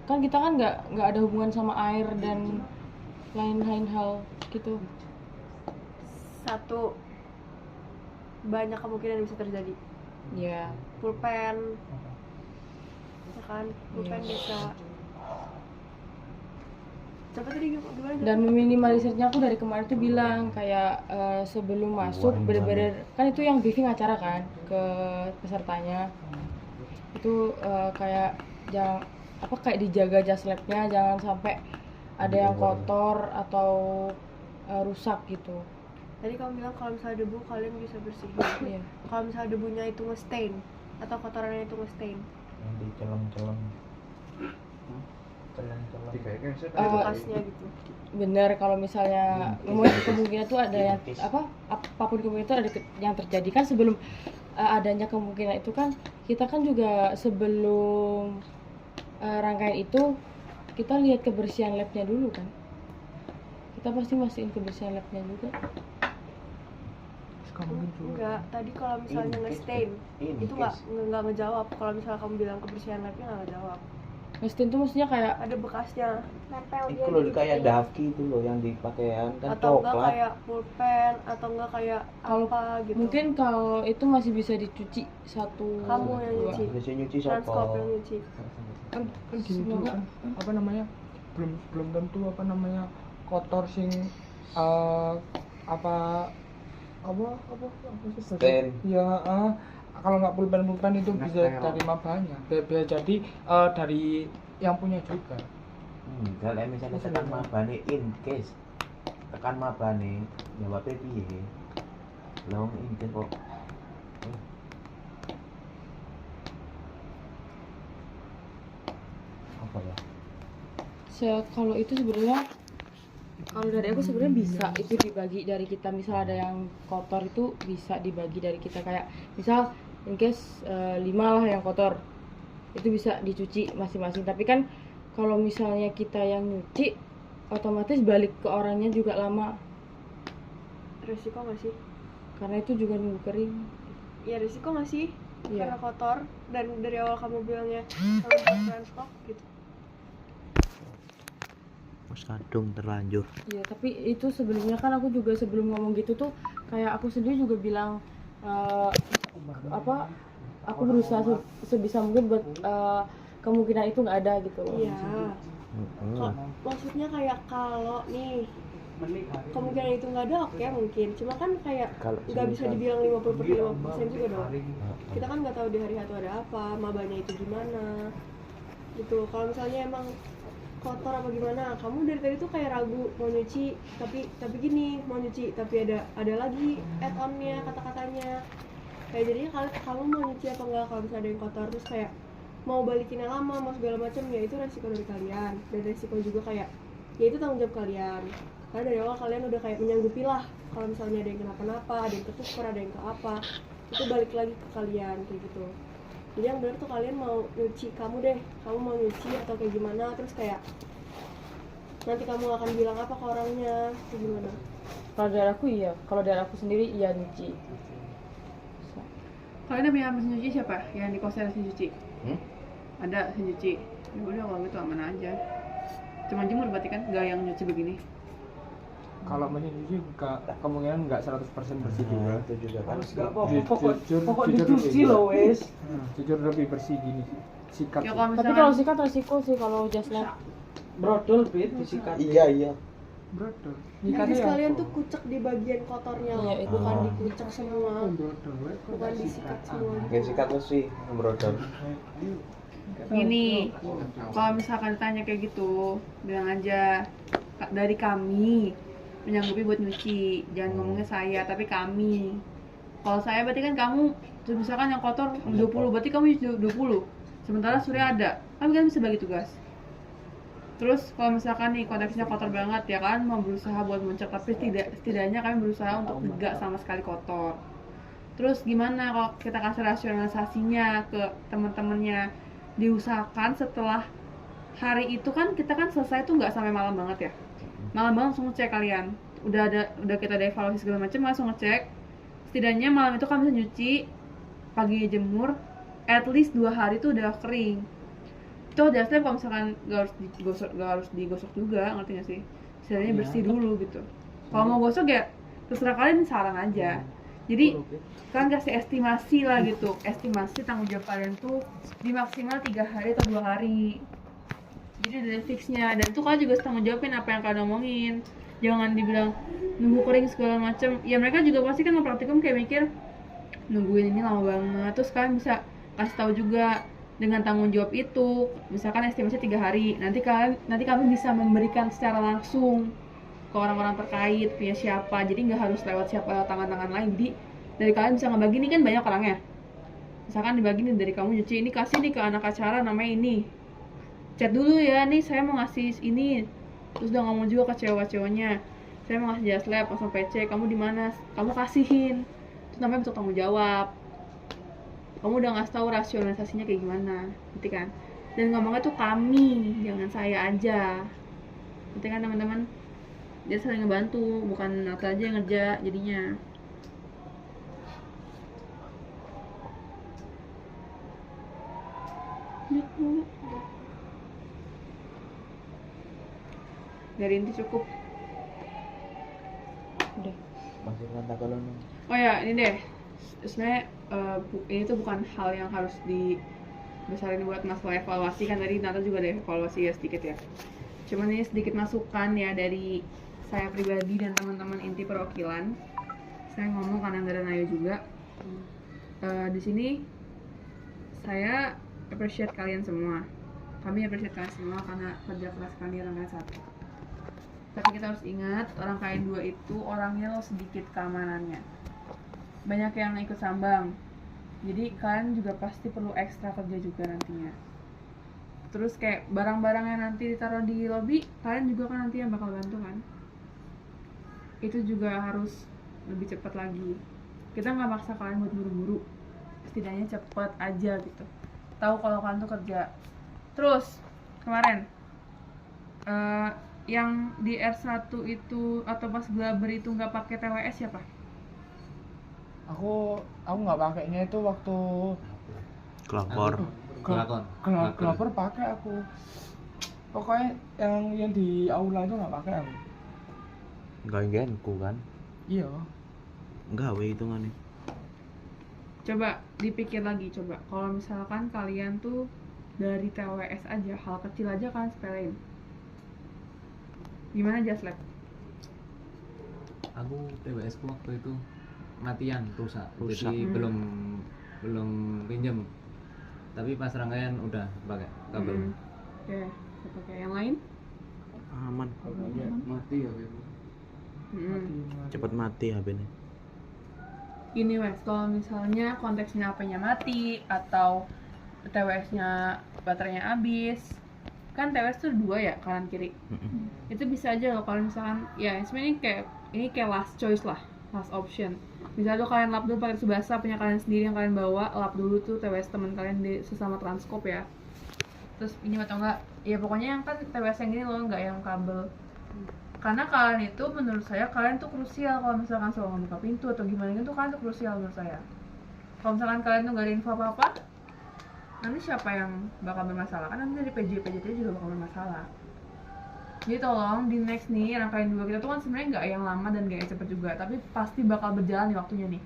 C: Kan kita kan nggak ada hubungan sama air dan lain-lain hal gitu.
F: Satu, banyak kemungkinan yang bisa terjadi.
C: Ya.
F: Pulpen, ya kan? Pulpen bisa. Coba tadi gimana?
C: Dan meminimalisirnya aku dari kemarin tuh bilang kayak sebelum masuk bener-bener kan itu yang briefing acara kan ke pesertanya itu kayak jangan apa kayak dijaga jas labnya, jangan sampai ada yang kotor atau rusak gitu.
F: Tadi kamu bilang kalau misalnya debu kalian bisa bersihin.
C: Iya.
F: Kalau misalnya debunya itu nge-stain atau kotorannya itu nge-stain,
B: Yang diceleng-celeng.
F: bekasnya gitu.
C: Bener kalau misalnya kemungkinan tuh ada yang apapun kemungkinan itu ada yang terjadi kan sebelum adanya kemungkinan itu kan kita kan juga sebelum rangkaian itu kita lihat kebersihan labnya dulu kan, kita pasti mastiin kebersihan labnya juga.
F: Enggak, tadi kalau misalnya nge-stain itu nggak ngejawab. Kalau misalnya kamu bilang kebersihan labnya nggak ngejawab.
C: Nge-stain tuh maksudnya kayak
F: Ada bekasnya
B: Itu loh kayak daki itu loh yang dipakaian kan
F: atau enggak
B: coklat.
F: kayak pulpen atau enggak kayak
C: Kalau
F: apa gitu.
C: mungkin kalau itu masih bisa dicuci satu.
F: Kamu yang
C: dua.
F: nyuci.
B: Bisa nyuci
F: Transkop
B: siapa?
F: yang nyuci.
D: kan gini tuh kan apa namanya belum tentu apa namanya kotor sing apa sih
B: Stain.
D: ya kalau nggak pulpen itu bisa dari mabanya jadi dari yang punya juga.
B: Kalau misalnya tekan mabane in case tekan mabane jawabnya piye? Long in case kok. Apa ya?
C: Kalau itu sebenarnya kalau dari aku sebenarnya bisa itu dibagi dari kita, misal ada yang kotor itu bisa dibagi dari kita, kayak misal in case 5 lah yang kotor itu bisa dicuci masing-masing. Tapi kan kalau misalnya kita yang nyuci otomatis balik ke orangnya juga lama,
F: Resiko nggak sih?
C: karena itu juga nunggu kering.
F: Ya resiko nggak sih?
C: Iya.
F: Karena kotor dan dari awal kamu bilangnya kamu transkop gitu.
B: Kadung terlanjur.
C: Iya, tapi itu sebelumnya kan aku juga sebelum ngomong gitu tuh kayak aku sendiri juga bilang aku berusaha sebisa mungkin buat kemungkinan itu nggak ada gitu loh.
F: Iya. Maksudnya kayak kalau nih kemungkinan itu nggak ada, oke mungkin. Cuma kan kayak nggak bisa dibilang 50% juga dong. Kita kan nggak tahu di hari itu ada apa, mabanya itu gimana gitu. Kalau misalnya emang kotor apa gimana, kamu dari tadi tuh kayak ragu mau nyuci, tapi gini mau nyuci tapi ada lagi add-onnya kata-katanya kayak jadinya kamu mau nyuci apa enggak kalau misalnya ada yang kotor, terus kayak mau balikinnya lama mau segala macam, ya itu resiko dari kalian dan resiko juga kayak ya itu tanggung jawab kalian karena dari awal kalian udah kayak menyanggupi lah kalau misalnya ada yang kenapa-napa, ada yang ketuker, ada yang ke apa, itu balik lagi ke kalian kayak gitu. Jadi yang benar tuh kalian mau nyuci, kamu mau nyuci atau kayak gimana, terus kayak nanti kamu akan bilang apa ke orangnya, kayak gimana?
C: Kalau dari aku iya, kalau dari aku sendiri iya nyuci.
A: Kalian punya mesin cuci siapa? Yang di kos ada mesin cuci? Ada mesin cuci. Ya udah kalau gitu aman aja. Cuma jemur berarti kan, nggak yang nyuci begini.
D: Kalau menyuci kemungkinan nggak 100% bersih juga.
B: Itu juga kan.
D: Pokok dicuci loh wes. Jujur lebih bersih gini sikat.
A: Ya
D: sih.
A: kalau
C: Tapi
A: misalkan
C: kalau sikat resiko sih kalau just lab.
H: Brodol bit disikat.
B: Iya.
D: Brodol.
F: Jadi
D: Nyikatnya ya
F: sekalian
D: apa?
F: tuh kucek di bagian kotornya,
C: Iya, itu.
F: bukan dikucek semua,
D: Brodol.
F: bukan disikat semua.
B: Kayak sikat besi, brodol.
A: gini, kalau misalkan tanya kayak gitu, bilang aja dari kami menyanggupi buat nyuci, jangan ngomongnya saya tapi kami. Kalau saya berarti kan kamu, terus misalkan yang kotor 20, berarti kamu 20. Sementara Surya ada, kan bisa bagi tugas. Terus kalau misalkan nih konteksnya kotor banget ya kan mau berusaha buat muncul, tapi setidaknya kalian berusaha untuk enggak sama sekali kotor. Terus gimana kalau kita kasih rasionalisasinya ke teman-temannya, diusahakan setelah hari itu kan kita kan selesai tuh nggak sampai malam banget ya, malam banget langsung ngecek kalian udah kita ada evaluasi segala macam, langsung ngecek setidaknya malam itu kalian bisa nyuci, paginya jemur, at least 2 hari tuh udah kering. Itu dasarnya kalau misalkan gak harus digosok juga, ngerti gak sih? Setidaknya bersih dulu gitu. Kalau mau gosok ya terserah kalian, saran aja. Jadi kalian kasih estimasi lah gitu, estimasi tanggung jawab kalian tuh di maksimal 3 hari atau 2 hari. Jadi ada fixnya, dan itu kalian juga tanggung jawabin apa yang kalian omongin. Jangan dibilang nunggu kering segala macam. Ya mereka juga pasti kan praktikum kayak mikir nungguin ini lama banget. Terus kalian bisa kasih tahu juga dengan tanggung jawab itu, misalkan estimasi 3 hari, nanti kami bisa memberikan secara langsung ke orang-orang terkait punya siapa, jadi nggak harus lewat siapa tangan-tangan lain. Jadi dari kalian bisa ngebagi, ini kan banyak orangnya, misalkan dibagi nih dari kamu nyuci, ini kasih nih ke anak acara namanya ini, chat dulu ya, nih saya mau ngasih ini, terus udah ngomong juga ke cewek-ceweknya, saya mau ngasih just lab langsung PC, kamu di mana, kamu kasihin, itu namanya bentuk tanggung jawab. Kamu udah ngasih tahu rasionalisasinya kayak gimana, ngerti kan? Dan ngomongnya tuh kami, jangan saya aja, ngerti kan teman-teman? Dia saling ngebantu, bukan Nata aja yang ngerja jadinya. Dari inti cukup.
C: Udah.
B: Masih Nata kalau
A: Oh ya, ini deh. Sebenarnya ini tuh bukan hal yang harus dibesarin buat masalah evaluasi, kan tadi Nata juga ada evaluasi ya sedikit ya. Cuman ini sedikit masukan ya dari saya pribadi dan teman-teman inti perwakilan. Saya ngomong karena ada Nayo juga. Di sini saya appreciate kalian semua. Kami appreciate kalian semua karena kerja keras kalian orang kalian satu. Tapi kita harus ingat orang kalian 2 itu orangnya sedikit keamanannya. Banyak yang ikut sambang, jadi kalian juga pasti perlu ekstra kerja juga nantinya. Terus kayak barang-barang yang nanti ditaruh di lobby, kalian juga kan nanti yang bakal bantu kan, itu juga harus lebih cepat lagi. Kita nggak maksa kalian buat buru-buru, setidaknya cepat aja gitu, tahu kalau kalian tuh kerja. Terus kemarin yang di R1 itu atau pas glaber itu nggak pakai TWS siapa?
D: Aku nggak pakainya itu waktu
E: Kelapor.
D: Kelapor pakai aku. Pokoknya yang di aula itu nggak pakai aku.
E: Enggak genku kan?
D: Iya.
E: Enggak we hitungannya.
A: Coba dipikir lagi, coba kalau misalkan kalian tuh dari TWS aja, hal kecil aja kalian sepelein. Gimana Jaslab?
H: Aku TWS ku waktu itu matian rusak.
E: Rusak.
H: Jadi belum pinjam. Tapi pas rangkaian udah pakai kabel.
A: Oke, pakai yang lain?
E: Aman.
H: Mati ya.
E: Cepat mati HP-nya.
A: Ini wes, kalau misalnya konteksnya HP-nya mati atau TWS-nya baterainya habis, kan TWS tuh 2 ya, kanan kiri. Itu bisa aja loh kalau misalkan ya sebenarnya ini kayak last choice lah, last option. Misalnya tuh kalian lap dulu pakai Tsubasa punya kalian sendiri yang kalian bawa, lap dulu tuh TWS teman kalian di sesama Transkop ya. Terus ini atau enggak, ya pokoknya yang kan TWS yang gini loh, enggak yang kabel. Karena kalian itu menurut saya kalian tuh krusial kalau misalkan selalu membuka pintu atau gimana gitu, kalian tuh krusial menurut saya. Kalau misalkan kalian tuh gak ada info apa-apa, nanti siapa yang bakal bermasalah? Kan nanti dari PJ-PJ juga bakal bermasalah. Jadi tolong di next nih rangkaian 2 kita tuh kan sebenarnya nggak yang lama dan nggak yang cepet juga, tapi pasti bakal berjalan di waktunya nih.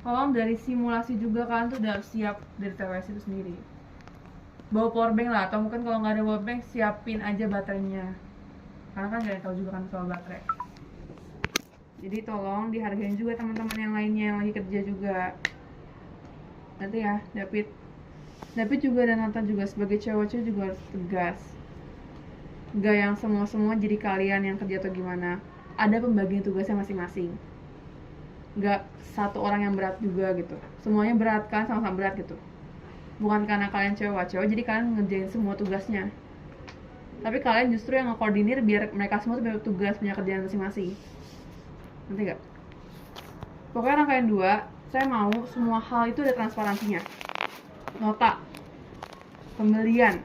A: Tolong dari simulasi juga kalian tuh udah siap dari TWS itu sendiri. Bawa powerbank lah, atau mungkin kalau nggak ada powerbank siapin aja baterainya. Karena kan nggak ada tahu juga kan soal baterai. Jadi tolong dihargain juga teman-teman yang lainnya yang lagi kerja juga. Nanti ya, David juga dan Nathan juga sebagai cewek-cewek juga harus tegas. Gak yang semua jadi kalian yang kerja atau gimana. Ada pembagian tugasnya masing-masing. Gak satu orang yang berat juga gitu. Semuanya berat kan, sama-sama berat gitu. Bukan karena kalian cewek-cewek jadi kalian ngerjain semua tugasnya. tapi kalian justru yang ngekoordinir biar mereka semua tuh punya tugas, punya kerjaan masing-masing. Ngerti gak? Pokoknya rangkaian 2, saya mau semua hal itu ada transparansinya. Nota, pembelian.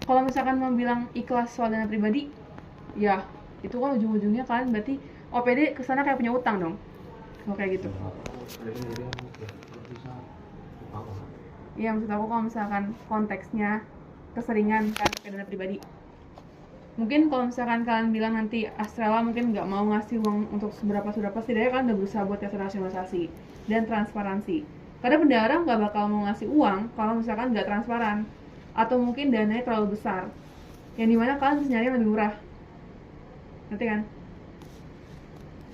A: Kalau misalkan mau bilang ikhlas soal dana pribadi, ya itu kan ujung-ujungnya kalian berarti OPD kesana kayak punya utang dong. Kalau kayak gitu. Iya, maksud aku kalau misalkan konteksnya keseringan kan ke dana pribadi. Mungkin kalau misalkan kalian bilang nanti Astrella mungkin nggak mau ngasih uang untuk seberapa setidaknya kalian udah berusaha buat kasih rasionalisasi dan transparansi. Karena bendahara nggak bakal mau ngasih uang kalau misalkan nggak transparan atau mungkin dananya terlalu besar, yang dimana kalian harus nyari yang lebih murah. Ngerti kan?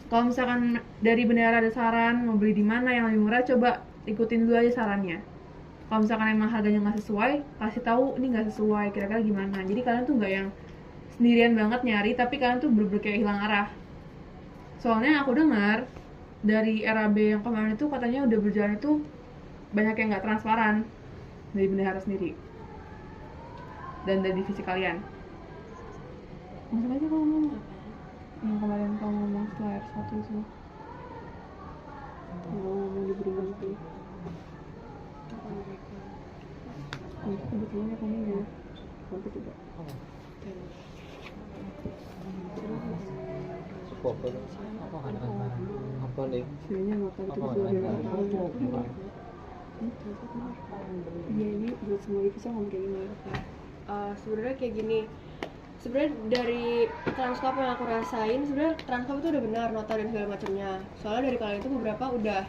A: Kalau misalkan dari bendahara ada saran mau beli di mana yang lebih murah, coba ikutin dulu aja sarannya. Kalau misalkan emang harganya nggak sesuai, kasih tahu ini nggak sesuai, kira-kira gimana. Jadi kalian tuh nggak yang sendirian banget nyari, tapi kalian tuh bener-bener kayak hilang arah. Soalnya aku dengar dari RAB yang kemarin itu katanya udah berjalan itu banyak yang nggak transparan dari bendahara sendiri dan dari divisi kalian. Masuk aja kalau ngomong yang kemarin kamu ngomong setelah R1 itu ngomong di berita. Kebetulan kamu udah sampai juga.
B: Apa nih?
A: Sebenarnya nggak tahu itu betul. Iya, ini buat semua divisi ngomong kayak gini.
F: Sebenarnya kayak gini. Sebenarnya dari transkop yang aku rasain, sebenarnya transkop itu udah benar nota dan segala macamnya. Soalnya dari kalian itu beberapa udah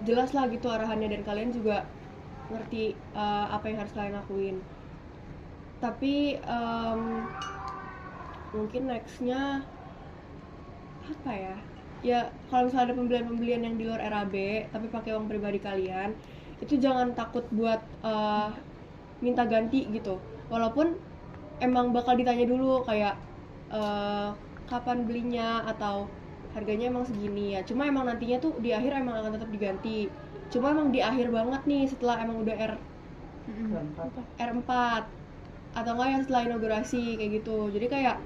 F: jelas lah gitu arahannya dan kalian juga ngerti apa yang harus kalian lakuin. Tapi mungkin nextnya apa ya? Ya kalau misalnya ada pembelian-pembelian yang di luar RAB tapi pakai uang pribadi kalian, itu jangan takut buat minta ganti gitu. Walaupun emang bakal ditanya dulu kayak kapan belinya atau harganya emang segini ya. Cuma emang nantinya tuh di akhir emang akan tetap diganti. Cuma emang di akhir banget nih setelah emang udah R4 atau enggak yang setelah inaugurasi kayak gitu. Jadi kayak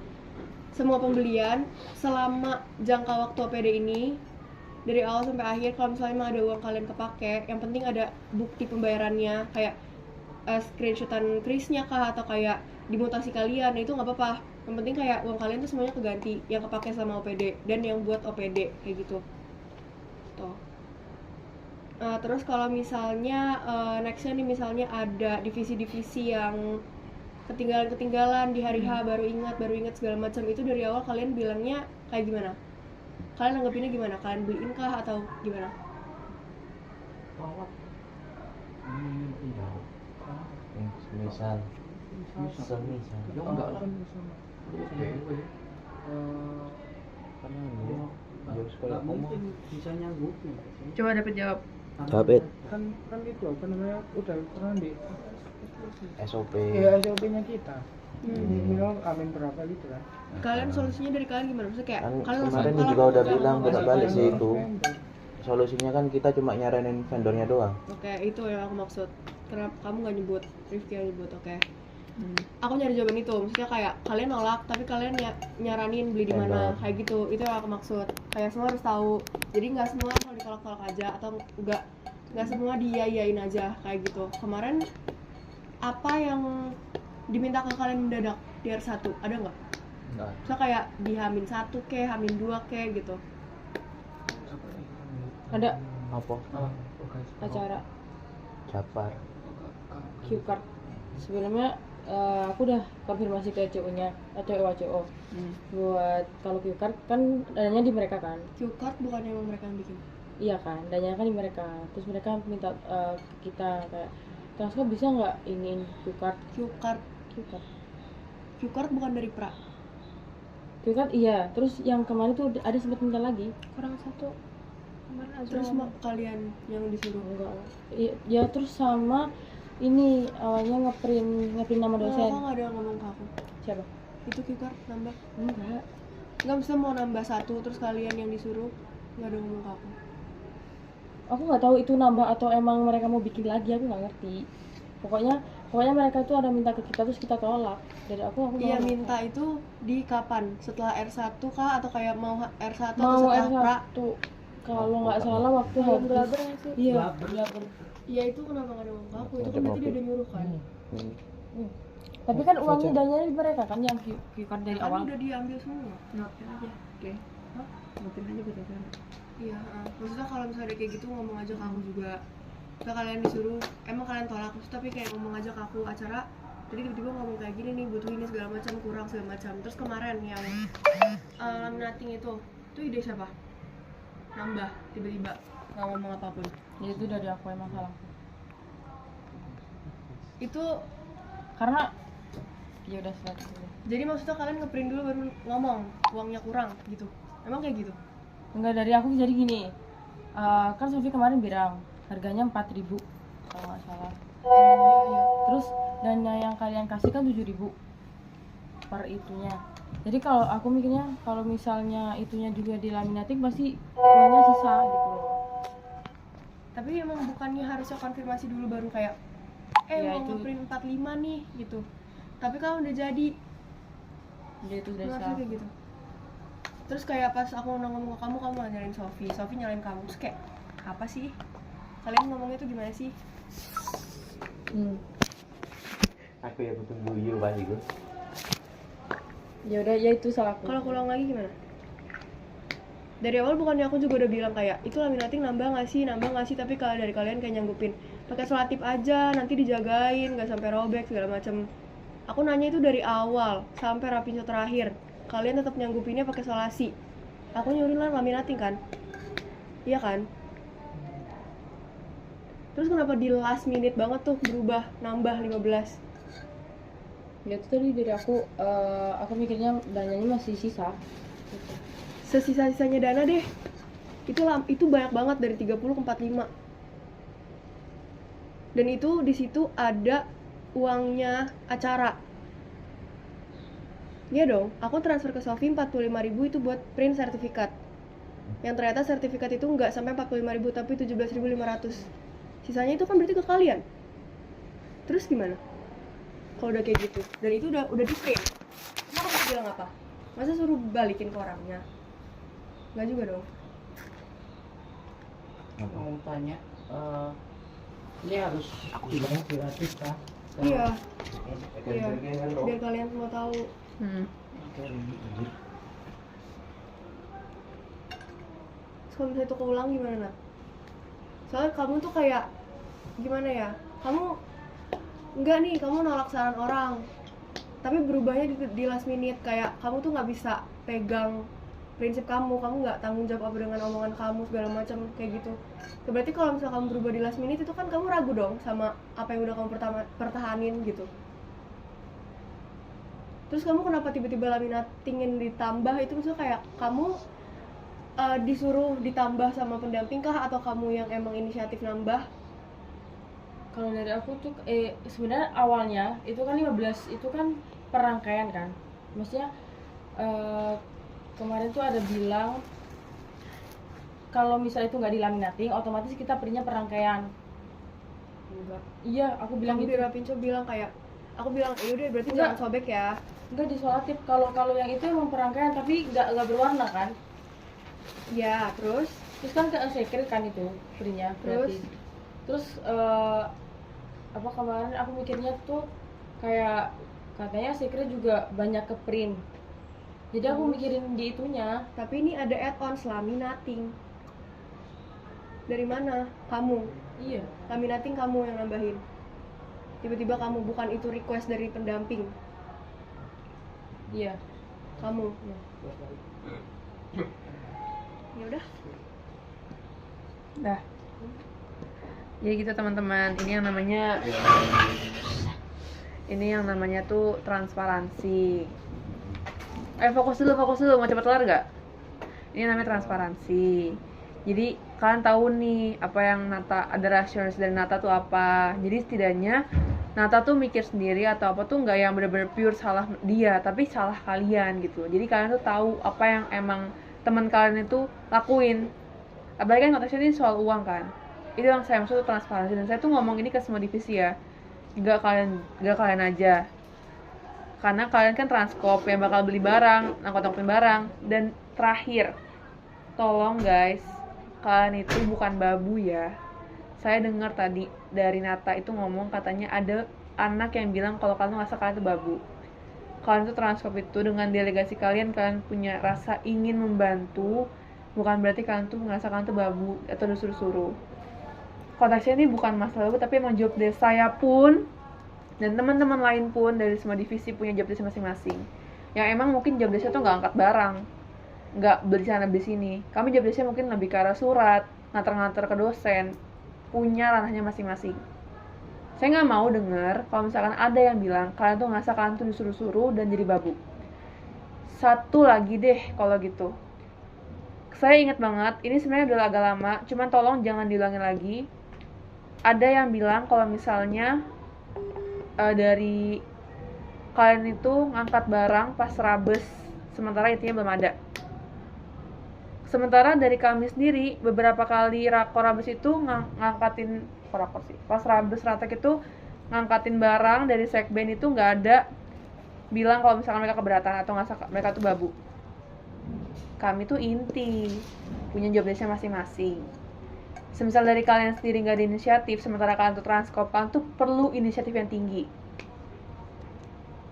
F: semua pembelian selama jangka waktu OPD ini dari awal sampai akhir, kalau misalnya emang ada uang kalian kepake, yang penting ada bukti pembayarannya kayak screenshotan krisnya kah atau kayak dimutasi kalian, itu nggak apa-apa. Yang penting kayak uang kalian tuh semuanya keganti yang kepake selama OPD dan yang buat OPD kayak gitu. Tuh. Terus kalau misalnya nextnya nih misalnya ada divisi-divisi yang ketinggalan di hari H baru ingat segala macam, itu dari awal kalian bilangnya kayak gimana? Kalian nanggepinnya gimana? Kalian beliin kah atau gimana?
B: Semisal
D: Ya enggak lah. Bisa nyanggup.
A: Coba dapat jawab.
B: Dapat
D: Kan itu apa namanya? Udah pernah di
B: SOP.
D: ya SOP-nya kita. Minimal amin berapa gitu kan.
F: Kalian solusinya dari kalian gimana? Maksudnya kayak
B: Kan
F: kalian
B: kemarin
F: langsung
B: juga udah bilang
F: nggak
B: bolak-balik sih itu.
D: Vendor.
B: Solusinya kan kita cuma nyaranin vendornya doang.
F: Oke, itu yang aku maksud. Kenapa kamu nggak nyebut, Rifki yang nyebut, oke? Aku nyari jawaban itu, maksudnya kayak kalian nolak tapi kalian nyaranin beli di mana,
B: Vendor.
F: kayak gitu. Itu yang aku maksud. Kayak semua harus tahu. Jadi nggak semua kalau ditolak-tolak aja atau nggak semua diyayain aja kayak gitu. Kemarin apa yang diminta ke kalian mendadak di R1 ada nggak?
E: Enggak.
F: Misalnya kayak di H-1 ke, H-2 ke gitu.
C: Ada
B: Apa?
C: acara
B: Japar.
C: Q card. Sebelumnya aku udah konfirmasi ke CU-nya atau WCO buat kalau Q card kan dananya di mereka kan.
F: Q-card bukan yang mereka yang bikin.
C: Iya kan, dananya kan di mereka. Terus mereka minta ke kita kayak Transkop bisa nggak iniin Q card?
F: Q-card bukan dari pra.
C: Q card iya. Terus yang kemarin tuh ada sempat minta lagi.
I: Kurang satu kemarin Azra
F: Terus
I: ngomong.
F: kalian yang disuruh
C: Enggak. Ya terus sama ini awalnya ngeprint nama dosen.
F: Kok nggak ada yang ngomong ke aku?
C: Siapa?
F: Itu Q-card nambah.
C: Enggak.
F: Nggak bisa mau nambah satu terus kalian yang disuruh nggak ada ngomong ke aku.
C: Aku nggak tahu itu nambah atau emang mereka mau bikin lagi, aku nggak ngerti. Pokoknya pokoknya mereka tuh ada minta ke kita terus kita tolak. Dari aku
F: Iya,
C: tolak.
F: minta itu di kapan? Setelah R1 kah atau kayak mau R1 atau
C: Mau
F: setelah pra?
C: R1 kalau nggak salah waktu habis. Iya, blaber.
F: Iya, itu kenapa nggak ada ngomong ke aku? Itu kan berarti dia udah nyuruh kan?
C: Tapi kan uangnya dananya di mereka kan yang kikat dari
F: Kan
C: awal.
F: udah diambil semua.
A: Notin aja. Oke. Notin aja gitu kan.
F: Iya, maksudnya kalau misalnya kayak gitu ngomong aja ke aku juga. Kalau kalian disuruh, emang kalian tolak, tapi kayak ngomong aja ke aku acara. Jadi tiba-tiba ngomong kayak gini nih, butuh ini segala macam, kurang segala macam. Terus kemarin yang laminating itu ide siapa? Nambah tiba-tiba nggak ngomong apapun.
C: Ya itu dari aku emang salah.
F: Itu
C: Karena ya udah selesai.
F: jadi maksudnya kalian ngeprint dulu baru ngomong uangnya kurang gitu. Emang kayak gitu?
C: Enggak, dari aku jadi gini. Kan Sofi kemarin bilang harganya 4.000 kalau nggak salah. Terus dana yang kalian kasih kan 7.000 per itunya. Jadi kalau aku mikirnya kalau misalnya itunya juga dilaminating pasti uangnya sisa gitu loh.
F: Tapi emang bukannya harusnya konfirmasi dulu baru kayak
C: Ya,
F: mau
C: itu-
F: ngeprint 45 nih gitu. Tapi kalau udah jadi
C: Jadi itu udah
F: harusnya
C: salah.
F: kayak gitu. Terus kayak pas aku ngomong ke kamu nyalain Sofi nyalain kamu. Terus kayak apa sih? Kalian ngomongnya tuh gimana sih?
B: Aku yang butuh guyu pasti gue.
C: Ya udah, ya itu salahku.
F: Kalau aku ulang lagi gimana? Dari awal bukannya aku juga udah bilang kayak itu laminating nambah nggak sih, tapi kalau dari kalian kayak nyanggupin pakai selotip aja, nanti dijagain nggak sampai robek segala macam. Aku nanya itu dari awal sampai rapinya terakhir, kalian tetap nyanggupinnya pakai solasi. Aku nyuruh lah laminating kan, iya kan? Terus kenapa di last minute banget tuh berubah nambah 15?
C: Ya itu tadi dari aku mikirnya dananya masih sisa.
F: Sesisa-sisanya dana deh. Itu banyak banget dari 30 ke 45. Dan itu di situ ada uangnya acara. Iya dong, aku transfer ke Sofi 45.000 itu buat print sertifikat. Yang ternyata sertifikat itu nggak sampai 45.000 tapi 17.500. Sisanya itu kan berarti ke kalian. Terus gimana? Kalau udah kayak gitu. Dan itu udah di print. Emang kamu bilang apa? Masa suruh balikin ke orangnya? Nggak juga dong.
D: Mau tanya, ini harus bilangnya gratis kah?
F: Iya. Iya. Biar kalian semua tahu. Terus kalau misalnya itu keulang gimana, Nat? Soalnya kamu tuh kayak gimana ya? Kamu enggak nih, kamu nolak saran orang. Tapi berubahnya di last minute, kayak kamu tuh nggak bisa pegang prinsip kamu nggak tanggung jawab apa dengan omongan kamu segala macam kayak gitu. Berarti kalau misalnya kamu berubah di last minute itu kan kamu ragu dong sama apa yang udah kamu pertahanin gitu. Terus kamu kenapa tiba-tiba laminatingin ditambah itu, misalnya kayak kamu disuruh ditambah sama pendamping kah atau kamu yang emang inisiatif nambah?
C: Kalau dari aku tuh sebenarnya awalnya itu kan 15 itu kan perangkaian kan. Maksudnya kemarin tuh ada bilang kalau misalnya itu nggak dilaminating otomatis kita printnya perangkaian.
F: Enggak.
C: Iya, aku bilang
F: Kamu
C: gitu.
F: di Rapinco bilang kayak aku bilang yaudah berarti
C: Enggak.
F: jangan sobek ya.
C: Enggak disolatif. Kalau yang itu emang perangkaian tapi nggak berwarna kan.
F: Ya, terus
C: Terus kan ke secret kan itu printnya berarti. Terus apa kemarin aku mikirnya tuh kayak katanya secret juga banyak ke print. Jadi aku mikirin di itunya.
F: tapi ini ada add-ons laminating. Dari mana? Kamu.
C: Iya.
F: Laminating kamu yang nambahin. Tiba-tiba kamu, bukan itu request dari pendamping.
C: Iya.
F: Kamu. Ya udah.
A: Dah. Jadi gitu teman-teman, ini yang namanya tuh transparansi. Fokus dulu, mau cepet kelar gak? Ini namanya transparansi. Jadi kalian tahu nih apa yang Nata, ada rationalitas dari Nata tuh apa. Jadi setidaknya Nata tuh mikir sendiri atau apa tuh nggak yang bener-bener pure salah dia, tapi salah kalian gitu. Jadi kalian tuh tahu apa yang emang teman kalian itu lakuin. Apalagi kan konteksnya ini soal uang kan. Itu yang saya maksud transparansi, dan saya tuh ngomong ini ke semua divisi ya. Gak kalian aja. Karena kalian kan transkop yang bakal beli barang, angkut-angkutin barang. Dan terakhir, tolong guys, kalian itu bukan babu ya. Saya dengar tadi dari Nata itu ngomong katanya ada anak yang bilang kalau kalian tuh ngerasa kalian tuh babu. Kalian tuh transkop itu dengan delegasi kalian punya rasa ingin membantu, bukan berarti kalian tuh ngerasa kalian tuh babu atau disuruh-suruh. Konteksnya ini bukan masalah babu, tapi emang job desk saya pun dan teman-teman lain pun dari semua divisi punya job desk masing-masing. Yang emang mungkin job desk-nya tuh nggak angkat barang, nggak beli sana beli sini. Kami job desk-nya mungkin lebih ke arah surat, nganter-nganter ke dosen, punya ranahnya masing-masing. Saya nggak mau dengar kalau misalkan ada yang bilang kalian tuh ngerasa kalian tuh disuruh-suruh dan jadi babu. Satu lagi deh kalau gitu. Saya ingat banget, ini sebenarnya udah agak lama, cuman tolong jangan diulangin lagi. Ada yang bilang kalau misalnya dari kalian itu ngangkat barang pas rabes, sementara intinya belum ada. Sementara dari kami sendiri beberapa kali rakor rabes itu ngangkatin rakor sih. Pas rabes ratek itu ngangkatin barang dari sekben itu nggak ada bilang kalau misalkan mereka keberatan atau nggak mereka tuh babu. Kami tuh inti punya job desk-nya masing-masing. Semisal dari kalian sendiri nggak ada inisiatif, sementara kalian tuh transkop, kalian tuh perlu inisiatif yang tinggi.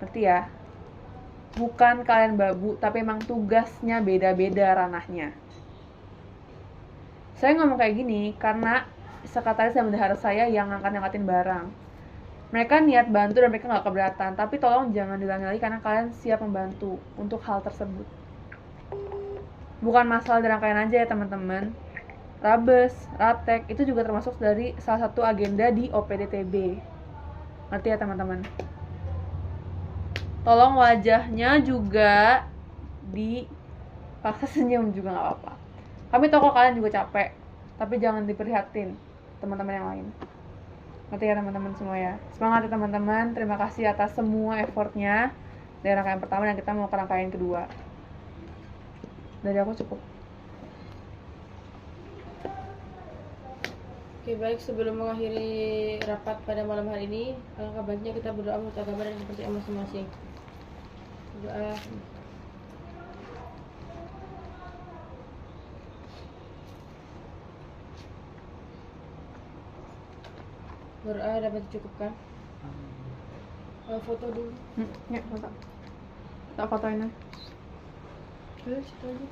A: Ngerti ya? Bukan kalian babu, tapi emang tugasnya beda-beda ranahnya. Saya ngomong kayak gini karena sekretaris dan bendahara saya yang ngangkat-ngangkatin barang. Mereka niat bantu dan mereka nggak keberatan, tapi tolong jangan diulangi lagi karena kalian siap membantu untuk hal tersebut. Bukan masalah di rangkaian aja ya teman-teman. Rabes, ratek itu juga termasuk dari salah satu agenda di OPDTB. Ngerti ya teman-teman? Tolong wajahnya juga dipaksa senyum juga nggak apa-apa. Kami tahu kok kalian juga capek, tapi jangan diperlihatin teman-teman yang lain. Ngerti ya teman-teman semua ya? Semangat ya teman-teman, terima kasih atas semua effortnya dari rangkaian pertama dan kita mau ke rangkaian kedua. Dari aku cukup.
C: Oke, baik, sebelum mengakhiri rapat pada malam hari ini, alangkah baiknya kita berdoa menurut agama dan kepercayaan masing-masing. Doa. Berdoa dapat dicukupkan. Foto dulu.
A: Ya, foto. Tak fotoin aja.
C: Udah, situ aja.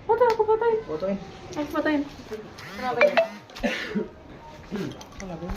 A: Foto, aku fotoin.
B: Fotoin.
A: Aku fotoin.
C: Kenapa ya?
D: Kenapa?